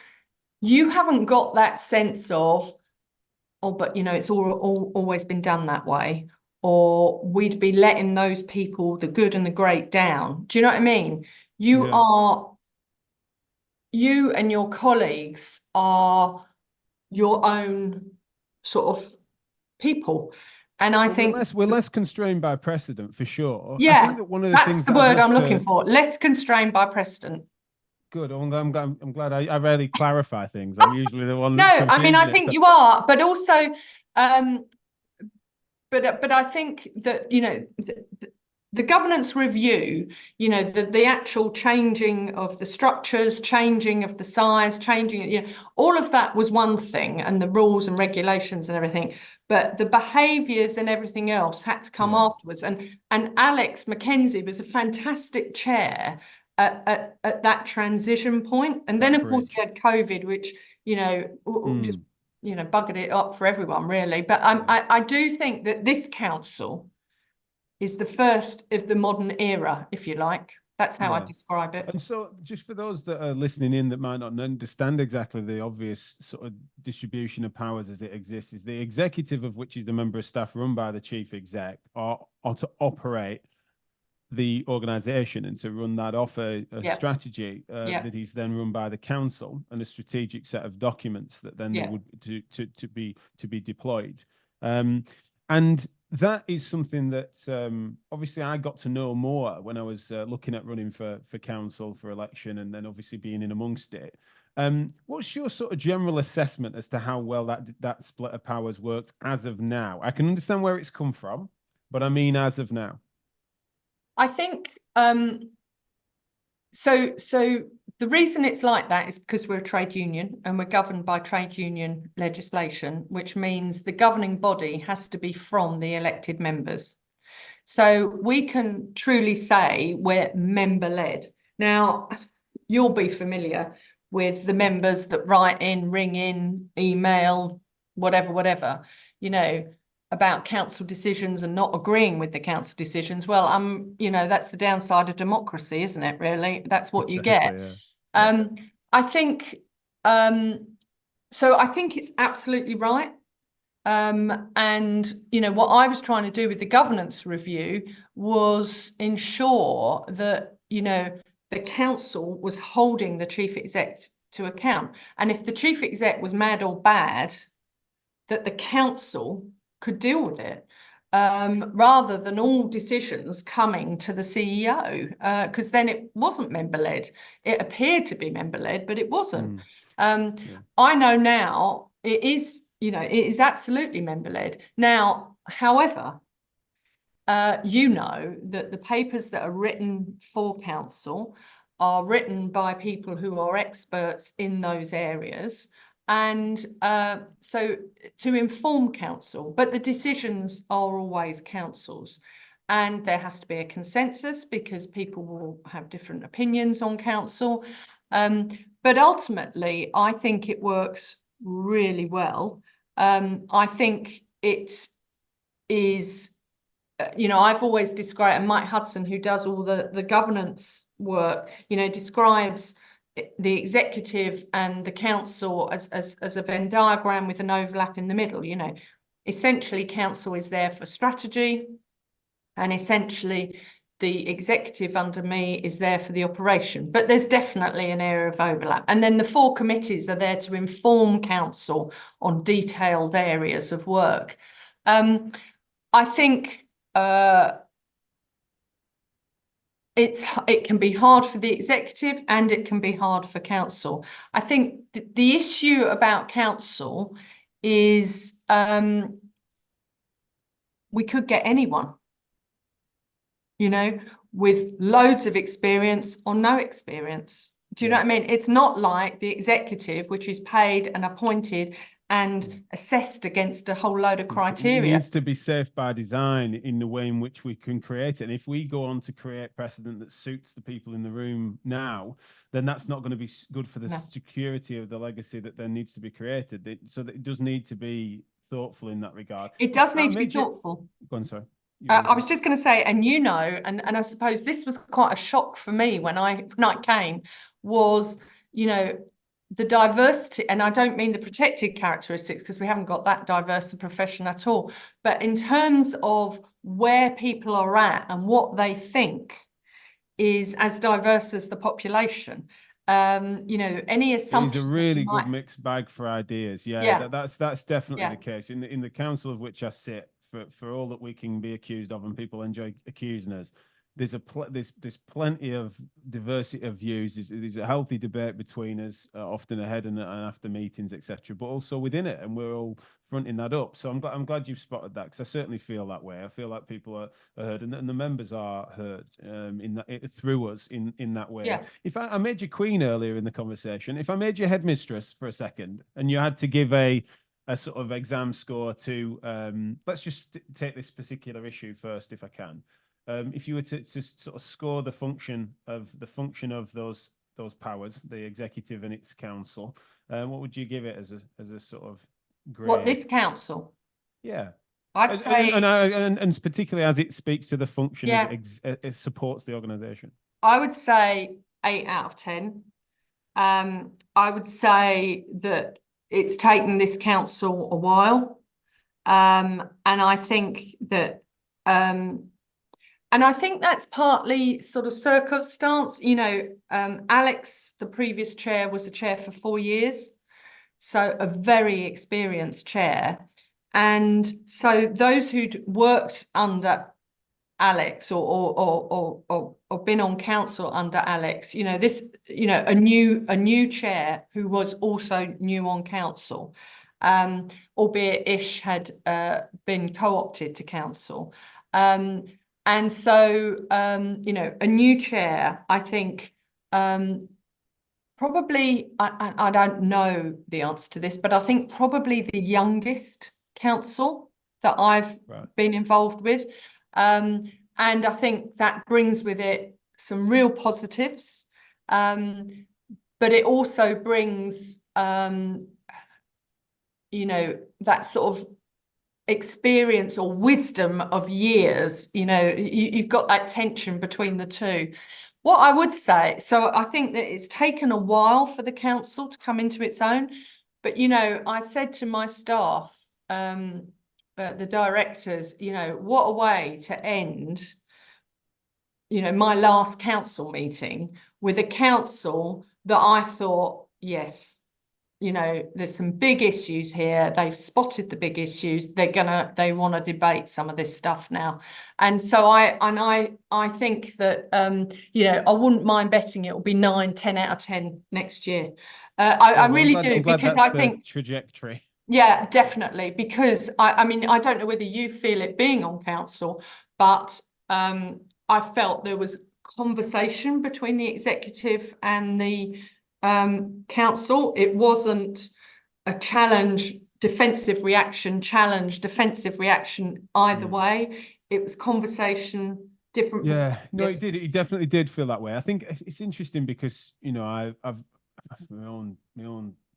you haven't got that sense of, oh, but it's always been done that way, or we'd be letting those people, the good and the great, down. Do you know what I mean? You and your colleagues are your own sort of people. And I think we're less constrained by precedent, for sure. Yeah, I think that one of the that's things the word I'm looking for. Less constrained by precedent. Good. I'm glad I rarely clarify things. I'm usually the one that's No, I mean, I confusing it, think so- you are, but also, but I think that, the governance review, the actual changing of the structures, changing of the size, changing, all of that was one thing, and the rules and regulations and everything. But the behaviours and everything else had to come afterwards. And Alex Mackenzie was a fantastic chair at that transition point. And then, of course, we had COVID, which, just buggered it up for everyone, really. But I do think that this council is the first of the modern era, if you like. That's how I describe it. And so, just for those that are listening in that might not understand exactly the obvious sort of distribution of powers as it exists, is the executive, of which is the member of staff run by the chief exec, or to operate the organisation and to run that off a strategy that is then run by the council, and a strategic set of documents that then they would to be deployed. And that is something that obviously I got to know more when I was looking at running for council, for election, and then obviously being in amongst it. What's your sort of general assessment as to how well that split of powers works as of now? I can understand where it's come from, but I mean as of now. I think so the reason it's like that is because we're a trade union and we're governed by trade union legislation, which means the governing body has to be from the elected members. So we can truly say we're member-led. Now, you'll be familiar with the members that write in, ring in, email, whatever, about council decisions and not agreeing with the council decisions. Well, that's the downside of democracy, isn't it, really? That's what you get. I think, so I think it's absolutely right. And, what I was trying to do with the governance review was ensure that, the council was holding the chief exec to account. And if the chief exec was mad or bad, that the council could deal with it, rather than all decisions coming to the CEO, because then it wasn't member-led. It appeared to be member-led, but it wasn't. I know now it is, it is absolutely member-led. Now, however, that the papers that are written for council are written by people who are experts in those areas. And so to inform council, but the decisions are always council's, and there has to be a consensus because people will have different opinions on council. But ultimately, I think it works really well. I think it is, I've always described, and Mike Hudson, who does all the governance work, describes the executive and the council as a Venn diagram with an overlap in the middle. You know, essentially council is there for strategy, and essentially the executive under me is there for the operation. But there's definitely an area of overlap. And then the 4 committees are there to inform council on detailed areas of work. I think it can be hard for the executive and it can be hard for council. I think the issue about council is we could get anyone, you know, with loads of experience or no experience. Do you know what I mean? It's not like the executive, which is paid and appointed and assessed against a whole load of criteria. It needs to be safe by design in the way in which we can create it. And if we go on to create precedent that suits the people in the room now, then that's not going to be good for the security of the legacy that then needs to be created. So that it does need to be thoughtful in that regard. It does need to be thoughtful. Go on, sorry. I was just going to say, and you know, and I suppose this was quite a shock for me when I came, was, you know, the diversity, and I don't mean the protected characteristics because we haven't got that diverse a profession at all, but in terms of where people are at and what they think is as diverse as the population. You know, any assumption. It's a really good mixed bag for ideas. Yeah. That's definitely the case. In the council of which I sit, for all that we can be accused of and people enjoy accusing us, there's plenty of diversity of views. There's a healthy debate between us, often ahead and after meetings, etc. But also within it, and we're all fronting that up. So I'm glad you've spotted that, because I certainly feel that way. I feel like people are heard, and the members are heard through us in that way. Yeah. If I made you queen earlier in the conversation, if I made you headmistress for a second, and you had to give a sort of exam score to, let's just take this particular issue first, if I can. If you were to sort of score the function of those powers, the executive and its council, what would you give it as a sort of grade? What, this council? Yeah, I'd say, and particularly as it speaks to the function, Yeah. it supports the organisation. I would say 8 out of 10. I would say that it's taken this council a while, and I think that. And I think that's partly sort of circumstance. You know, Alex, the previous chair, was a chair for 4 years, so a very experienced chair. And so those who'd worked under Alex or been on council under Alex, you know, a new chair who was also new on council, albeit Ish had been co-opted to council. And so, you know, a new chair, I think, probably, I don't know the answer to this, but I think probably the youngest council that I've been involved with. And I think that brings with it some real positives. But it also brings, you know, that sort of experience or wisdom of years. You know, you've got that tension between the two. What I would say, so I think that it's taken a while for the council to come into its own, but, you know, I said to my staff, the directors, you know, what a way to end, you know, my last council meeting with a council that I thought, yes, you know, there's some big issues here. They've spotted the big issues. They want to debate some of this stuff now. And so I think that, you know, I wouldn't mind betting it will be 9, 10 out of 10 next year. I really do, because I think trajectory. Yeah, definitely. Because I mean, I don't know whether you feel it being on council, but I felt there was conversation between the executive and the council. It wasn't a challenge, defensive reaction, either way. It was conversation, different. Yeah, no, it did. It definitely did feel that way. I think it's interesting because, you know, I've my own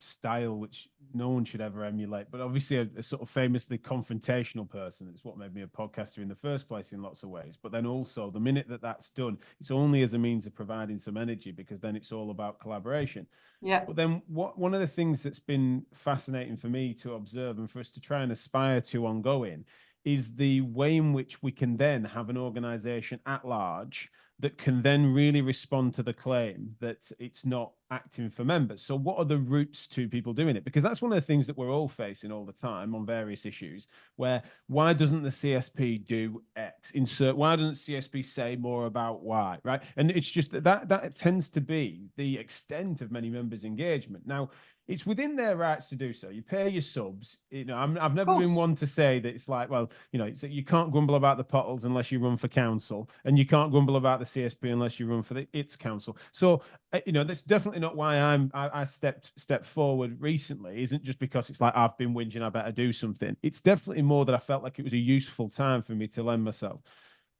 style which no one should ever emulate, but obviously a sort of famously confrontational person. It's what made me a podcaster in the first place in lots of ways. But then also the minute that that's done, it's only as a means of providing some energy, because then it's all about collaboration. Yeah. But then one of the things that's been fascinating for me to observe and for us to try and aspire to ongoing is the way in which we can then have an organization at large that can then really respond to the claim that it's not acting for members. So what are the routes to people doing it? Because that's one of the things that we're all facing all the time on various issues, where why doesn't the CSP do X? Why doesn't CSP say more about Y, right? And it's just that tends to be the extent of many members' engagement. Now, it's within their rights to do so. You pay your subs. I've never been one to say that it's like, well, you can't grumble about the potholes unless you run for council, and you can't grumble about the CSP unless you run for its council. So, that's definitely not why I stepped forward recently. Isn't just because it's like I've been whinging, I better do something. It's definitely more that I felt like it was a useful time for me to lend myself.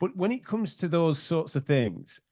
But when it comes to those sorts of things,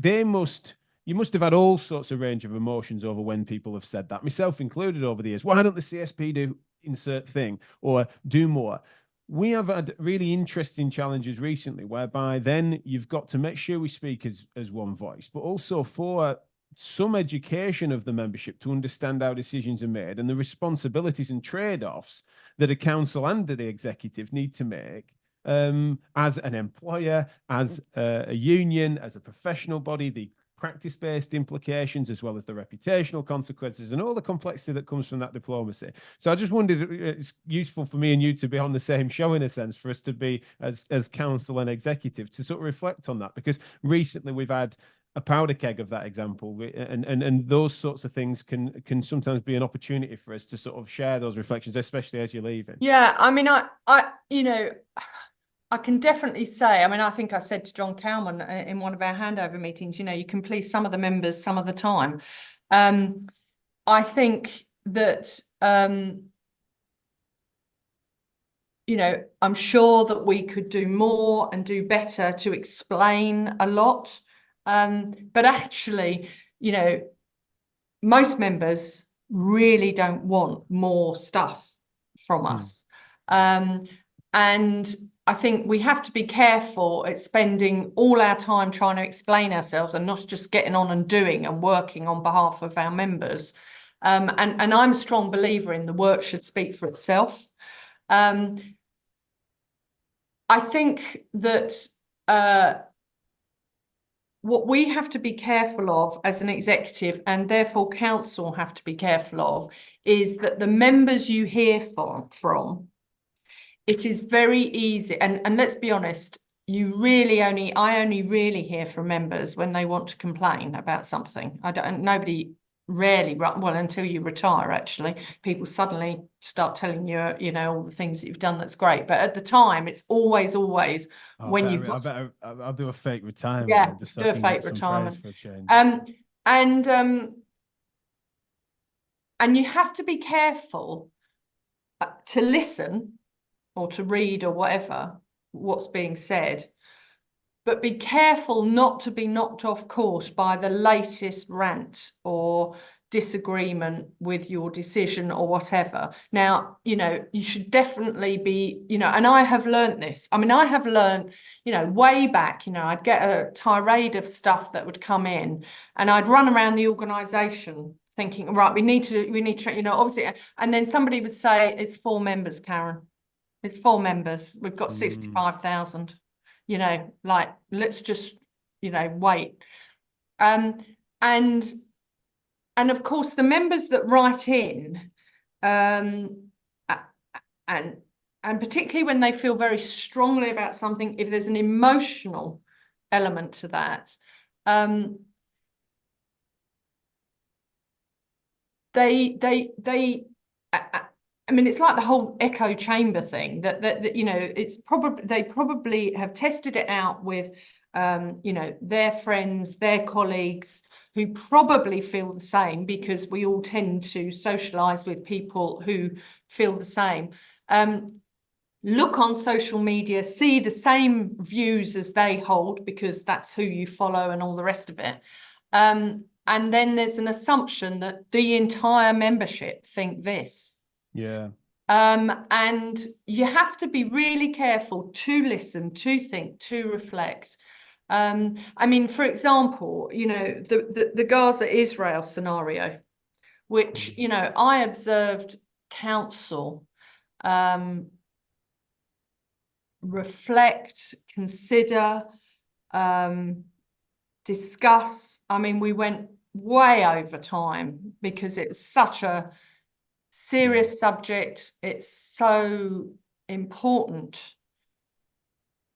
you must have had all sorts of range of emotions over when people have said that, myself included, over the years. Why don't the CSP do insert thing or do more? We have had really interesting challenges recently, whereby then you've got to make sure we speak as one voice, but also for some education of the membership to understand how decisions are made and the responsibilities and trade-offs that a council and the executive need to make as an employer, as a union, as a professional body, the practice-based implications, as well as the reputational consequences and all the complexity that comes from that diplomacy. So I just wondered, it's useful for me and you to be on the same show, in a sense, for us to be as council and executive to sort of reflect on that, because recently we've had a powder keg of that example, and those sorts of things can sometimes be an opportunity for us to sort of share those reflections, especially as you're leaving. Yeah, I mean, I can definitely say, I mean, I think I said to John Cowman in one of our handover meetings, you can please some of the members some of the time. I think that, I'm sure that we could do more and do better to explain a lot. But actually, most members really don't want more stuff from us. And I think we have to be careful at spending all our time trying to explain ourselves and not just getting on and doing and working on behalf of our members. And I'm a strong believer in the work should speak for itself. I think that what we have to be careful of as an executive, and therefore council have to be careful of, is that the members you hear from, it is very easy, and let's be honest, I only really hear from members when they want to complain about something. Nobody rarely, well, until you retire, actually, people suddenly start telling you, all the things that you've done that's great. But at the time, it's always when you've got. I'll do a fake retirement. Yeah, just do a fake retirement for a change. And you have to be careful to listen or to read or whatever what's being said, but be careful not to be knocked off course by the latest rant or disagreement with your decision or whatever. Now, you should definitely be, and I have learned this. I mean, I have learned, way back, I'd get a tirade of stuff that would come in and I'd run around the organisation thinking, right, we need to, obviously, and then somebody would say, it's 4 members, Karen. It's 4 members. We've got 65,000, let's just, wait. And of course, the members that write in, and particularly when they feel very strongly about something, if there's an emotional element to that, I mean, it's like the whole echo chamber thing that it's they probably have tested it out with, their friends, their colleagues, who probably feel the same, because we all tend to socialise with people who feel the same. Look on social media, see the same views as they hold, because that's who you follow and all the rest of it. and then there's an assumption that the entire membership think this. Yeah. And you have to be really careful to listen, to think, to reflect. I mean, for example, you know, the Gaza-Israel scenario, which, you know, I observed council reflect, consider, discuss. I mean, we went way over time because it's such a serious subject. It's so important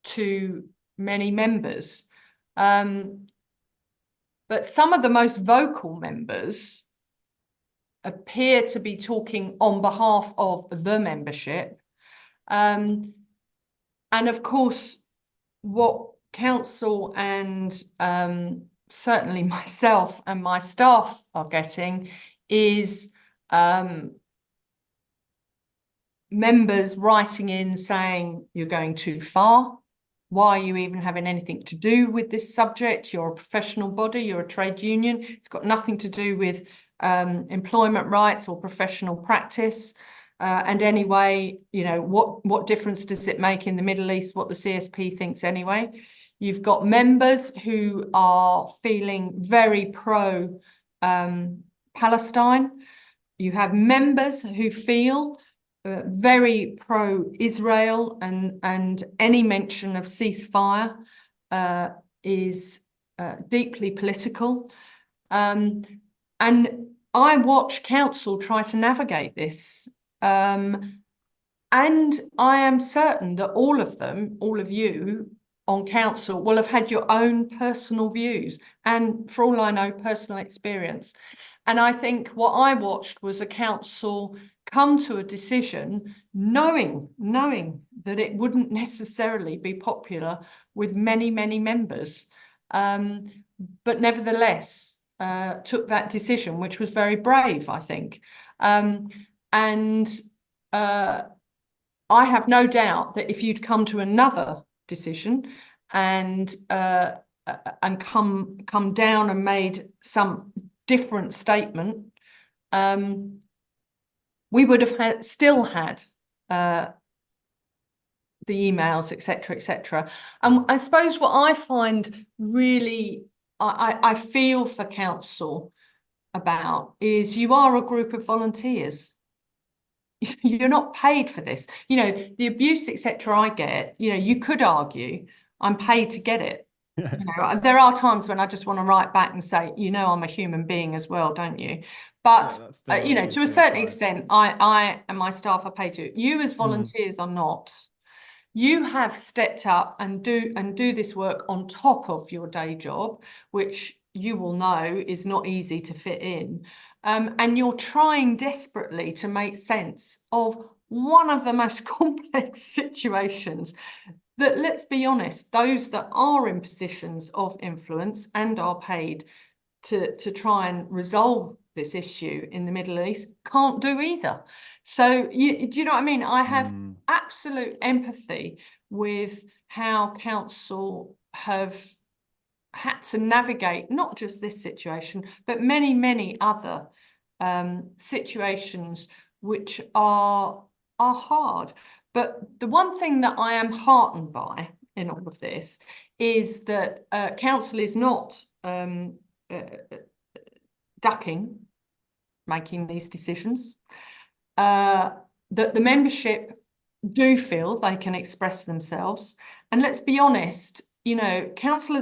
to many members. But some of the most vocal members appear to be talking on behalf of the membership. And of course, what council and certainly myself and my staff are getting is members writing in saying, you're going too far. Why are you even having anything to do with this subject? You're a professional body, you're a trade union. It's got nothing to do with employment rights or professional practice. And anyway, you know, what difference does it make in the Middle East what the CSP thinks anyway? You've got members who are feeling very pro Palestine. You have members who feel very pro-Israel, and any mention of ceasefire is deeply political. And I watch council try to navigate this. And I am certain that all of them, all of you on council, will have had your own personal views and, for all I know, personal experience. And I think what I watched was a council come to a decision knowing that it wouldn't necessarily be popular with many members, but nevertheless took that decision, which was very brave, I think. And I have no doubt that if you'd come to another decision and come down and made some different statement, we would have still had the emails, etc., etc. And I suppose what I find really, I feel for council about is you are a group of volunteers. You're not paid for this. You know, the abuse, etc. I get, you know, you could argue I'm paid to get it. You know, there are times when I just want to write back and say, you know, I'm a human being as well, don't you? But you know, to a certain extent, I and my staff are paid to. You as volunteers are not. You have stepped up and do this work on top of your day job, which you will know is not easy to fit in. And you're trying desperately to make sense of one of the most complex situations that, let's be honest, those that are in positions of influence and are paid to try and resolve this issue in the Middle East can't do either. So do you know what I mean? I have absolute empathy with how council have had to navigate not just this situation, but many other situations which are hard. But the one thing that I am heartened by in all of this is that council is not ducking making these decisions, that the membership do feel they can express themselves. And let's be honest, you know, council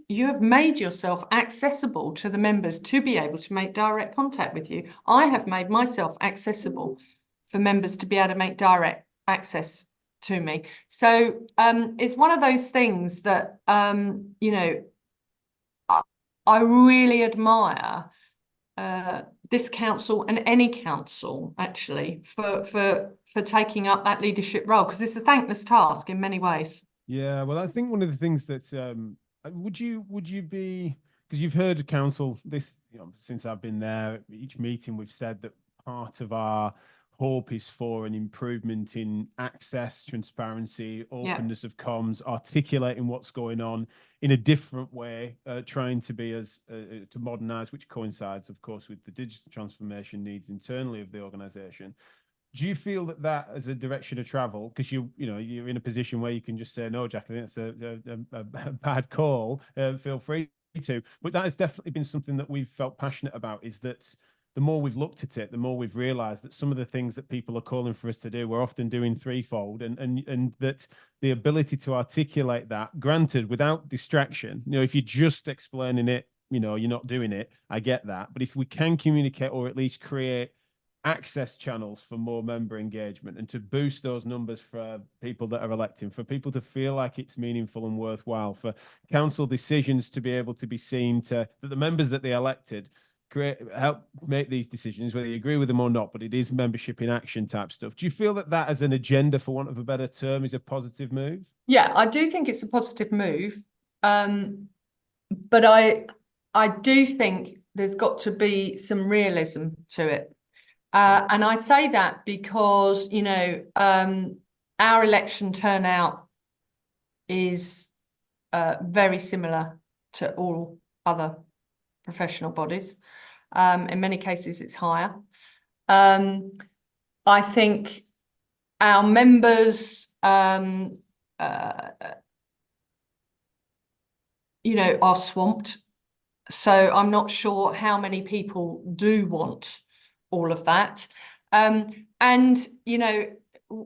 you have made yourself accessible to the members to be able to make direct contact with you. I have made myself accessible for members to be able to make direct access to me. So it's one of those things that, you know, I really admire this council and any council actually for taking up that leadership role, because it's a thankless task in many ways. Yeah, well, I think one of the things that would you be, because you've heard council this, you know, since I've been there, each meeting we've said that part of our hope is for an improvement in access, transparency, openness of comms, articulating what's going on in a different way, trying to be as to modernize, which coincides, of course, with the digital transformation needs internally of the organization. Do you feel that that as a direction of travel, because you're in a position where you can just say, no, Jack, I think that's a bad call, feel free to, but that has definitely been something that we've felt passionate about, is that the more we've looked at it, the more we've realized that some of the things that people are calling for us to do, we're often doing threefold, and that the ability to articulate that, granted, without distraction, if you're just explaining it, you're not doing it, I get that. But if we can communicate, or at least create access channels for more member engagement, and to boost those numbers for people that are electing, for people to feel like it's meaningful and worthwhile, for council decisions to be able to be seen, that the members that they elected help make these decisions, whether you agree with them or not, but it is membership in action type stuff. Do you feel that that as an agenda, for want of a better term, is a positive move? Yeah, I do think it's a positive move. But I do think there's got to be some realism to it. And I say that because, our election turnout is very similar to all other professional bodies. In many cases, it's higher. I think our members, are swamped. So I'm not sure how many people do want all of that.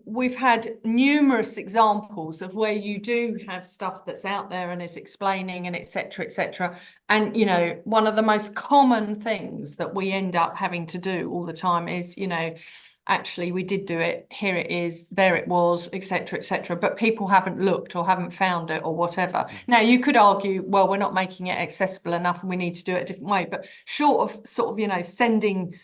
We've had numerous examples of where you do have stuff that's out there and is explaining and et cetera. And, one of the most common things that we end up having to do all the time is, actually, we did do it, here it is, there it was, et cetera, but people haven't looked or haven't found it or whatever. Now, you could argue, well, we're not making it accessible enough and we need to do it a different way, but short of sort of, sending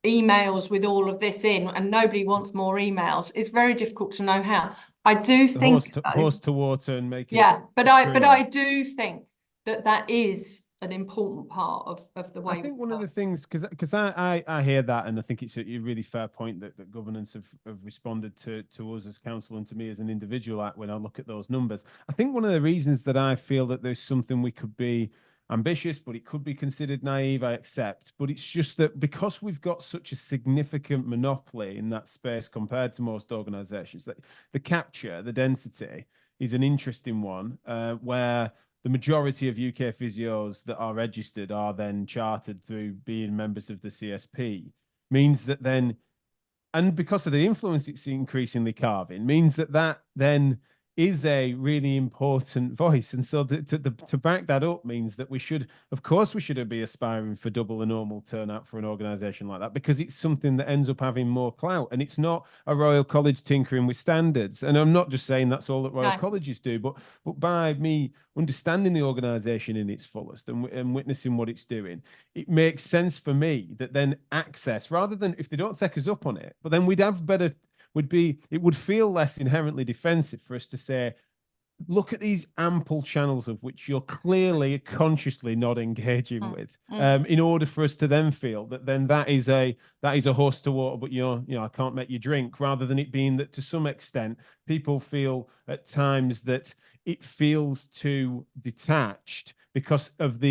emails with all of this in, and nobody wants more emails, it's very difficult to know how. I do think horse to water and make it. Yeah, but I do think that is an important part of the way. I think one of the things, because I hear that, and I think it's a really fair point that governance have responded to us as council and to me as an individual when I look at those numbers. I think one of the reasons that I feel that there's something we could be ambitious, but it could be considered naive, I accept. But it's just that because we've got such a significant monopoly in that space compared to most organizations, that the capture, the density is an interesting one, where the majority of UK physios that are registered are then chartered through being members of the CSP, means that then, and because of the influence it's increasingly carving, means that then is a really important voice. And so to back that up means that we should be aspiring for double the normal turnout for an organisation like that, because it's something that ends up having more clout. And it's not a Royal College tinkering with standards. And I'm not just saying that's all that Royal Colleges do, but by me understanding the organisation in its fullest and witnessing what it's doing, it makes sense for me that then access, rather than if they don't take us up on it, but then we'd have better, it would feel less inherently defensive for us to say, look at these ample channels of which you're clearly consciously not engaging with, in order for us to then feel that then that is a horse to water, but I can't make you drink, rather than it being that to some extent people feel at times that it feels too detached because of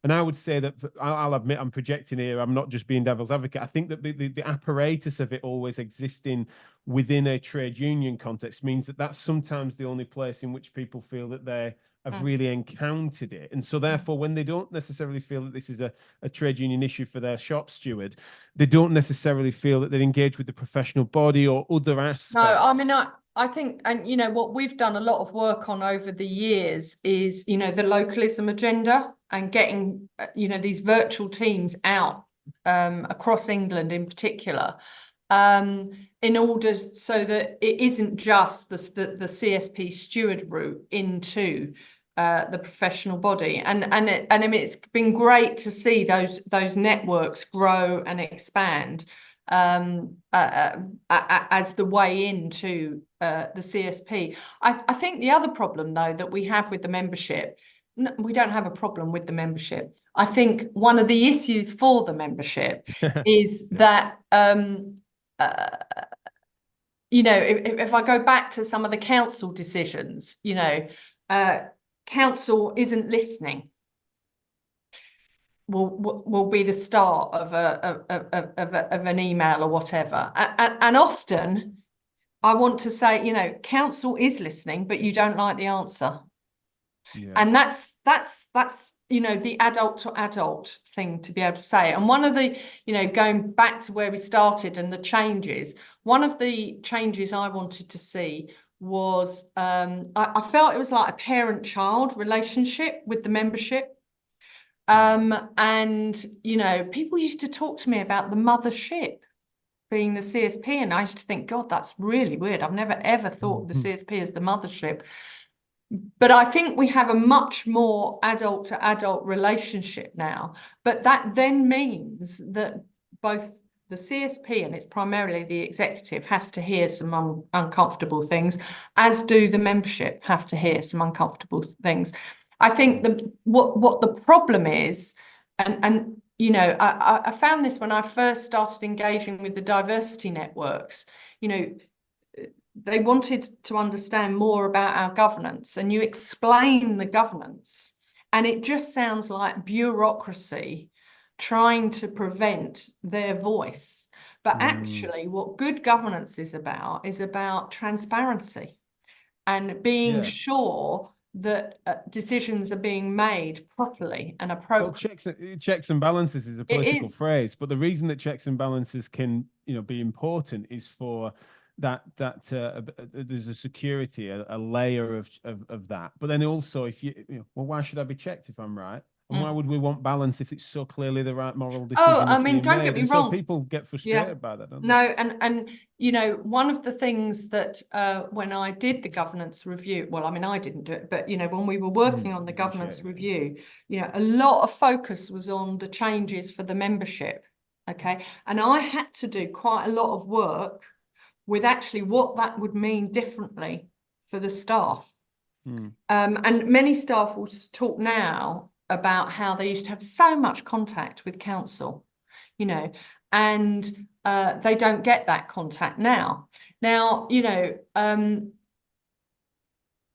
and I would say that, I'll admit I'm projecting here, I'm not just being devil's advocate. I think that the apparatus of it always existing within a trade union context means that that's sometimes the only place in which people feel that they have really encountered it. And so therefore, when they don't necessarily feel that this is a trade union issue for their shop steward, they don't necessarily feel that they're engaged with the professional body or other aspects. No, I mean, I think, and what we've done a lot of work on over the years is, the localism agenda and getting, these virtual teams out across England in particular, in order so that it isn't just the CSP steward route into the professional body. And I mean, it's been great to see those networks grow and expand as the way into the CSP. I think the other problem, though, that we have with the membership, we don't have a problem with the membership. I think one of the issues for the membership is that you know, if I go back to some of the council decisions, you know, council isn't listening will be the start of an email or whatever. And often I want to say, you know, council is listening, but you don't like the answer. Yeah. And that's you know, the adult to adult thing to be able to say. And one of the, you know, going back to where we started and the changes, one of the changes I wanted to see was I felt it was like a parent-child relationship with the membership. And, you know, people used to talk to me about the mothership being the CSP, and I used to think, God, that's really weird. I've never ever thought of the CSP as the mothership. But I think we have a much more adult to adult relationship now. But that then means that both the CSP, and it's primarily the executive, has to hear some uncomfortable things, as do the membership have to hear some uncomfortable things. I think what the problem is, and you know, I found this when I first started engaging with the diversity networks, you know, they wanted to understand more about our governance, and you explain the governance, and it just sounds like bureaucracy trying to prevent their voice. But actually, what good governance is about transparency and being sure that decisions are being made properly and appropriately. Well, checks and balances is a political phrase, but the reason that checks and balances can, you know, be important is for that there's a security, a layer of that. But then also, if you know, well, why should I be checked if I'm right? And why would we want balance if it's so clearly the right moral decision? Oh, I mean, don't get me wrong. So people get frustrated by that, don't they? No, and you know, one of the things that when I did the governance review, well, I mean, I didn't do it, but you know, when we were working on the governance review, you know, a lot of focus was on the changes for the membership. Okay, and I had to do quite a lot of work with actually what that would mean differently for the staff. And many staff will talk now about how they used to have so much contact with council, you know, and they don't get that contact now. Now, you know,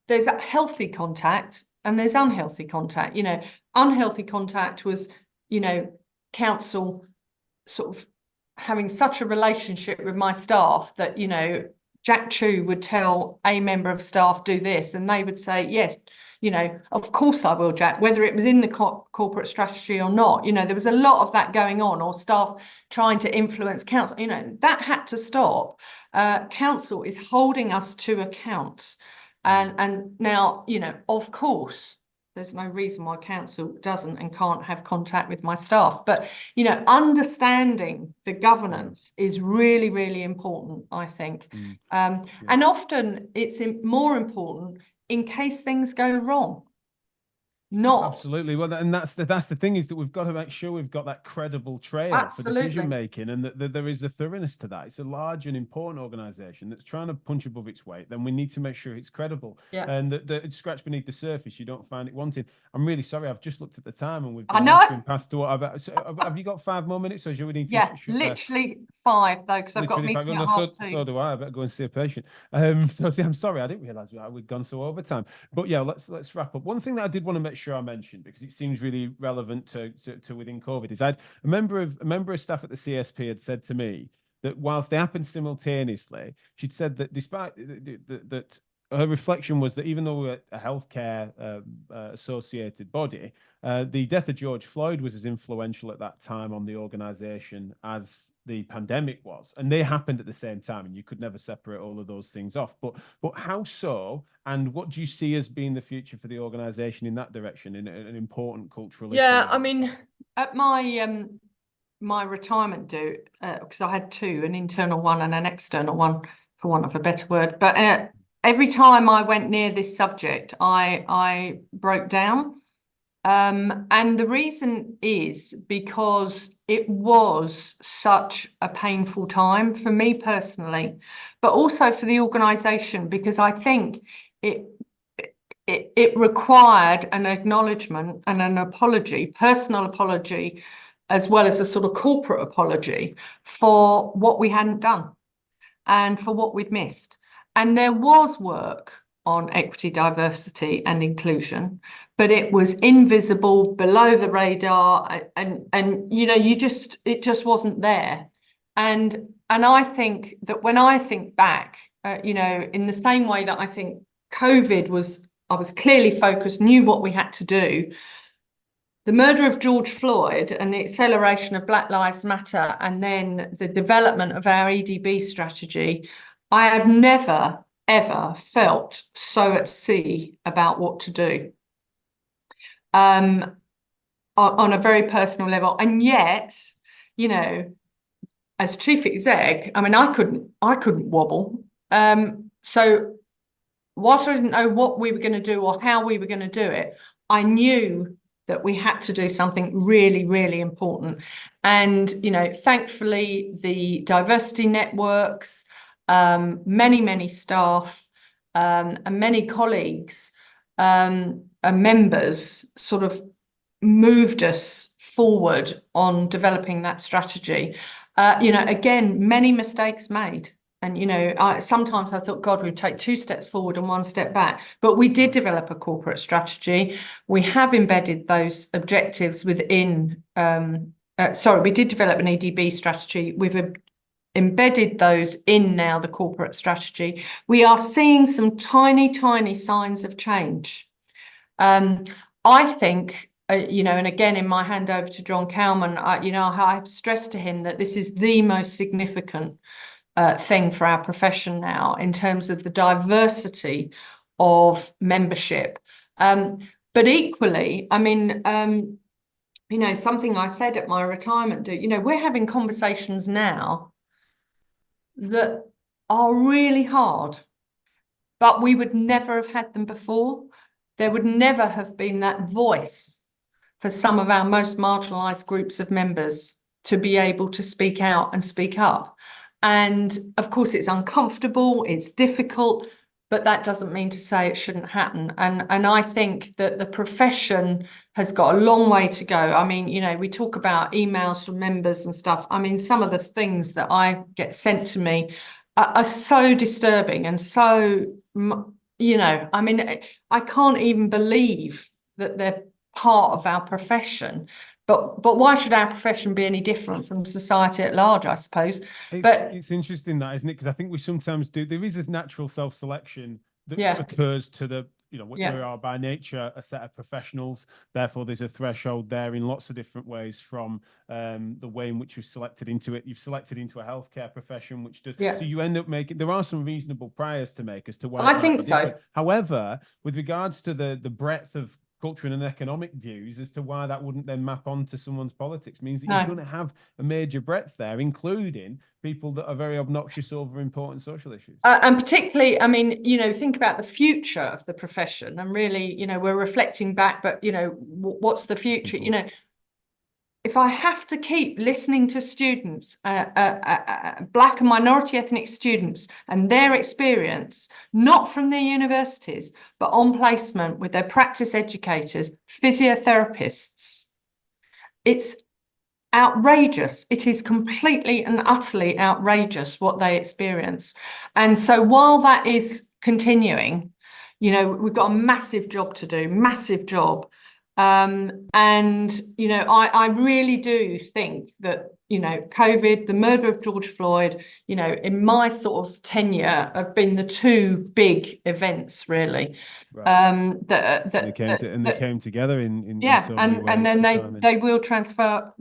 there's a healthy contact and there's unhealthy contact. You know, unhealthy contact was, you know, council sort of having such a relationship with my staff that, you know, Jack Chu would tell a member of staff, do this, and they would say, yes, you know, of course I will, Jack, whether it was in the corporate strategy or not. You know, there was a lot of that going on, or staff trying to influence council. You know, that had to stop. Council is holding us to account. And now, you know, of course, there's no reason why council doesn't and can't have contact with my staff. But, you know, understanding the governance is really, really important, I think. And often it's more important in case things go wrong. Not absolutely. Well, and that's the thing, is that we've got to make sure we've got that credible trail for decision making, and that there is a thoroughness to that. It's a large and important organisation that's trying to punch above its weight. Then we need to make sure it's credible, and that it's scratched beneath the surface. You don't find it wanting. I'm really sorry. I've just looked at the time, and we've been past to what I've. So have you got 5 more minutes, or should we need to? Yeah, literally 5 though, because I've got a meeting at half 2. So do I. I better go and see a patient. So see, I'm sorry, I didn't realise we'd gone so over time. But yeah, let's wrap up. One thing that I did want to make sure I mentioned, because it seems really relevant to within COVID, is a member of staff at the CSP had said to me that whilst they happened simultaneously, she'd said that despite that her reflection was that even though we're a healthcare associated body, the death of George Floyd was as influential at that time on the organisation as the pandemic was, and they happened at the same time, and you could never separate all of those things off. But how so, and what do you see as being the future for the organisation in that direction, in an important cultural issue? Yeah, I mean, at my my retirement do, because I had 2, an internal one and an external one, for want of a better word. But every time I went near this subject, I broke down. And the reason is because it was such a painful time for me personally, but also for the organisation, because I think it required an acknowledgement and an apology, personal apology, as well as a sort of corporate apology for what we hadn't done. and for what we'd missed. And there was work on equity, diversity and inclusion, but it was invisible, below the radar, and you know, it just wasn't there. And I think that when I think back, you know, in the same way that I think COVID I was clearly focused, knew what we had to do. The murder of George Floyd and the acceleration of Black Lives Matter, and then the development of our EDB strategy, I have never, ever felt so at sea about what to do on a very personal level. And yet, you know, as chief exec, I mean, I couldn't wobble. So whilst I didn't know what we were going to do or how we were going to do it, I knew that we had to do something really, really important. And, you know, thankfully, the diversity networks, many staff, and many colleagues and members sort of moved us forward on developing that strategy. You know, again, many mistakes made. And, you know, sometimes I thought, God, we'd take 2 steps forward and 1 step back. But we did develop a corporate strategy. We have embedded those objectives within, we did develop an EDB strategy. We've embedded those in now the corporate strategy. We are seeing some tiny signs of change. I think, you know, and again, in my handover to John Cowman, you know, I've stressed to him that this is the most significant thing for our profession now in terms of the diversity of membership. But equally, I mean, you know, something I said at my retirement do, you know, we're having conversations now that are really hard, but we would never have had them before. There would never have been that voice for some of our most marginalised groups of members to be able to speak out and speak up. And of course, it's uncomfortable, it's difficult, but that doesn't mean to say it shouldn't happen. And I think that the profession has got a long way to go. I mean, you know, we talk about emails from members and stuff. I mean, some of the things that I get sent to me are so disturbing and so, you know, I mean, I can't even believe that they're part of our profession. But why should our profession be any different from society at large, I suppose? It's interesting that, isn't it? Because I think we sometimes do. There is this natural self-selection that occurs to the, you know, what we are by nature, a set of professionals. Therefore, there's a threshold there in lots of different ways, from the way in which you've selected into it. You've selected into a healthcare profession, which does. So you end up making. There are some reasonable priors to make as to why. I think so. However, with regards to the breadth of cultural and economic views as to why that wouldn't then map onto someone's politics means that you're going to have a major breadth there, including people that are very obnoxious over important social issues. And particularly, I mean, you know, think about the future of the profession, and really, you know, we're reflecting back, but, you know, what's the future? You know, if I have to keep listening to students, Black and minority ethnic students and their experience, not from their universities, but on placement with their practice educators, physiotherapists, it's outrageous. It is completely and utterly outrageous what they experience. And so while that is continuing, you know, we've got a massive job to do, massive job. And, you know, I really do think that, you know, COVID, the murder of George Floyd, you know, in my sort of tenure have been the 2 big events, really. Right. They came together in so many ways, and then they will transform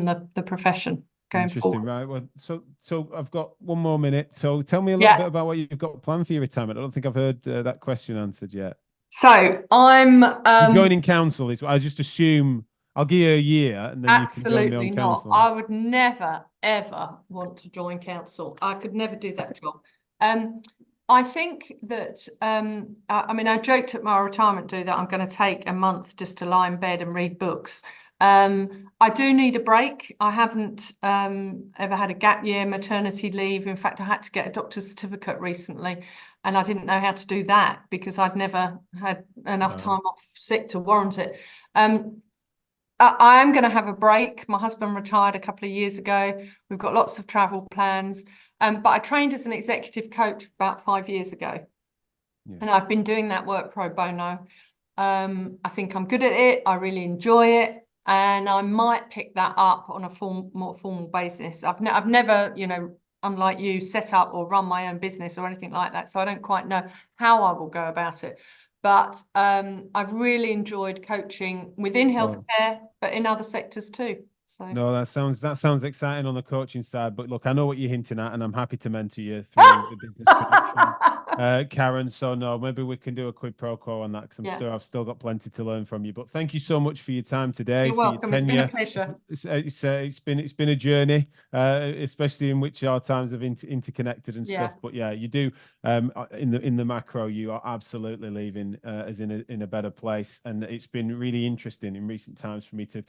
the profession going forward. Right. Well, so I've got 1 more minute. So tell me a little bit about what you've got planned for your retirement. I don't think I've heard that question answered yet. So I'm joining council. I just assume I'll give you a year and then you can join me on council. I would never ever want to join council. I could never do that job. I think that I mean, I joked at my retirement do that I'm going to take a month just to lie in bed and read books. I do need a break. I haven't ever had a gap year, maternity leave. In fact, I had to get a doctor's certificate recently, and I didn't know how to do that because I'd never had enough time off sick to warrant it. I am going to have a break. My husband retired a couple of years ago. We've got lots of travel plans. But I trained as an executive coach about 5 years ago. Yeah. And I've been doing that work pro bono. I think I'm good at it. I really enjoy it. And I might pick that up on a more formal basis. I've never, unlike you, set up or run my own business or anything like that. So I don't quite know how I will go about it. But I've really enjoyed coaching within healthcare, but in other sectors too. So. No, that sounds exciting on the coaching side. But look, I know what you're hinting at, and I'm happy to mentor you through the business connection, Karen. So no, maybe we can do a quid pro quo on that, because I've still got plenty to learn from you. But thank you so much for your time today. You're welcome. It's been a pleasure. It's been a journey, especially in which our times have interconnected and stuff. But yeah, you do in the macro, you are absolutely leaving us in a better place, and it's been really interesting in recent times for me to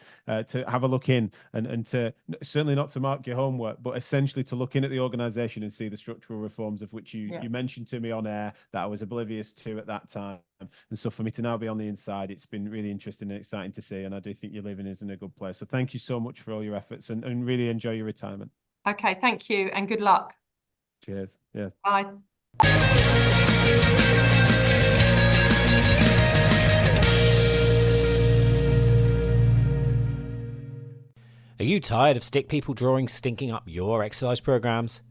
have a look in. And to certainly not to mark your homework, but essentially to look in at the organisation and see the structural reforms of which you mentioned to me on air that I was oblivious to at that time. And so for me to now be on the inside, it's been really interesting and exciting to see. And I do think you're leaving us in a good place. So thank you so much for all your efforts, and really enjoy your retirement. Okay, thank you, and good luck. Cheers. Yeah. Bye. Are you tired of stick people drawings stinking up your exercise programs?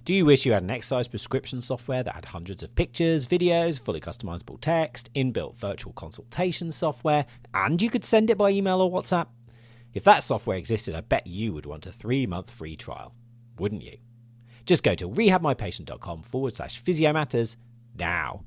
Do you wish you had an exercise prescription software that had hundreds of pictures, videos, fully customizable text, inbuilt virtual consultation software, and you could send it by email or WhatsApp? If that software existed, I bet you would want a 3-month free trial, wouldn't you? Just go to rehabmypatient.com/physiomatters now.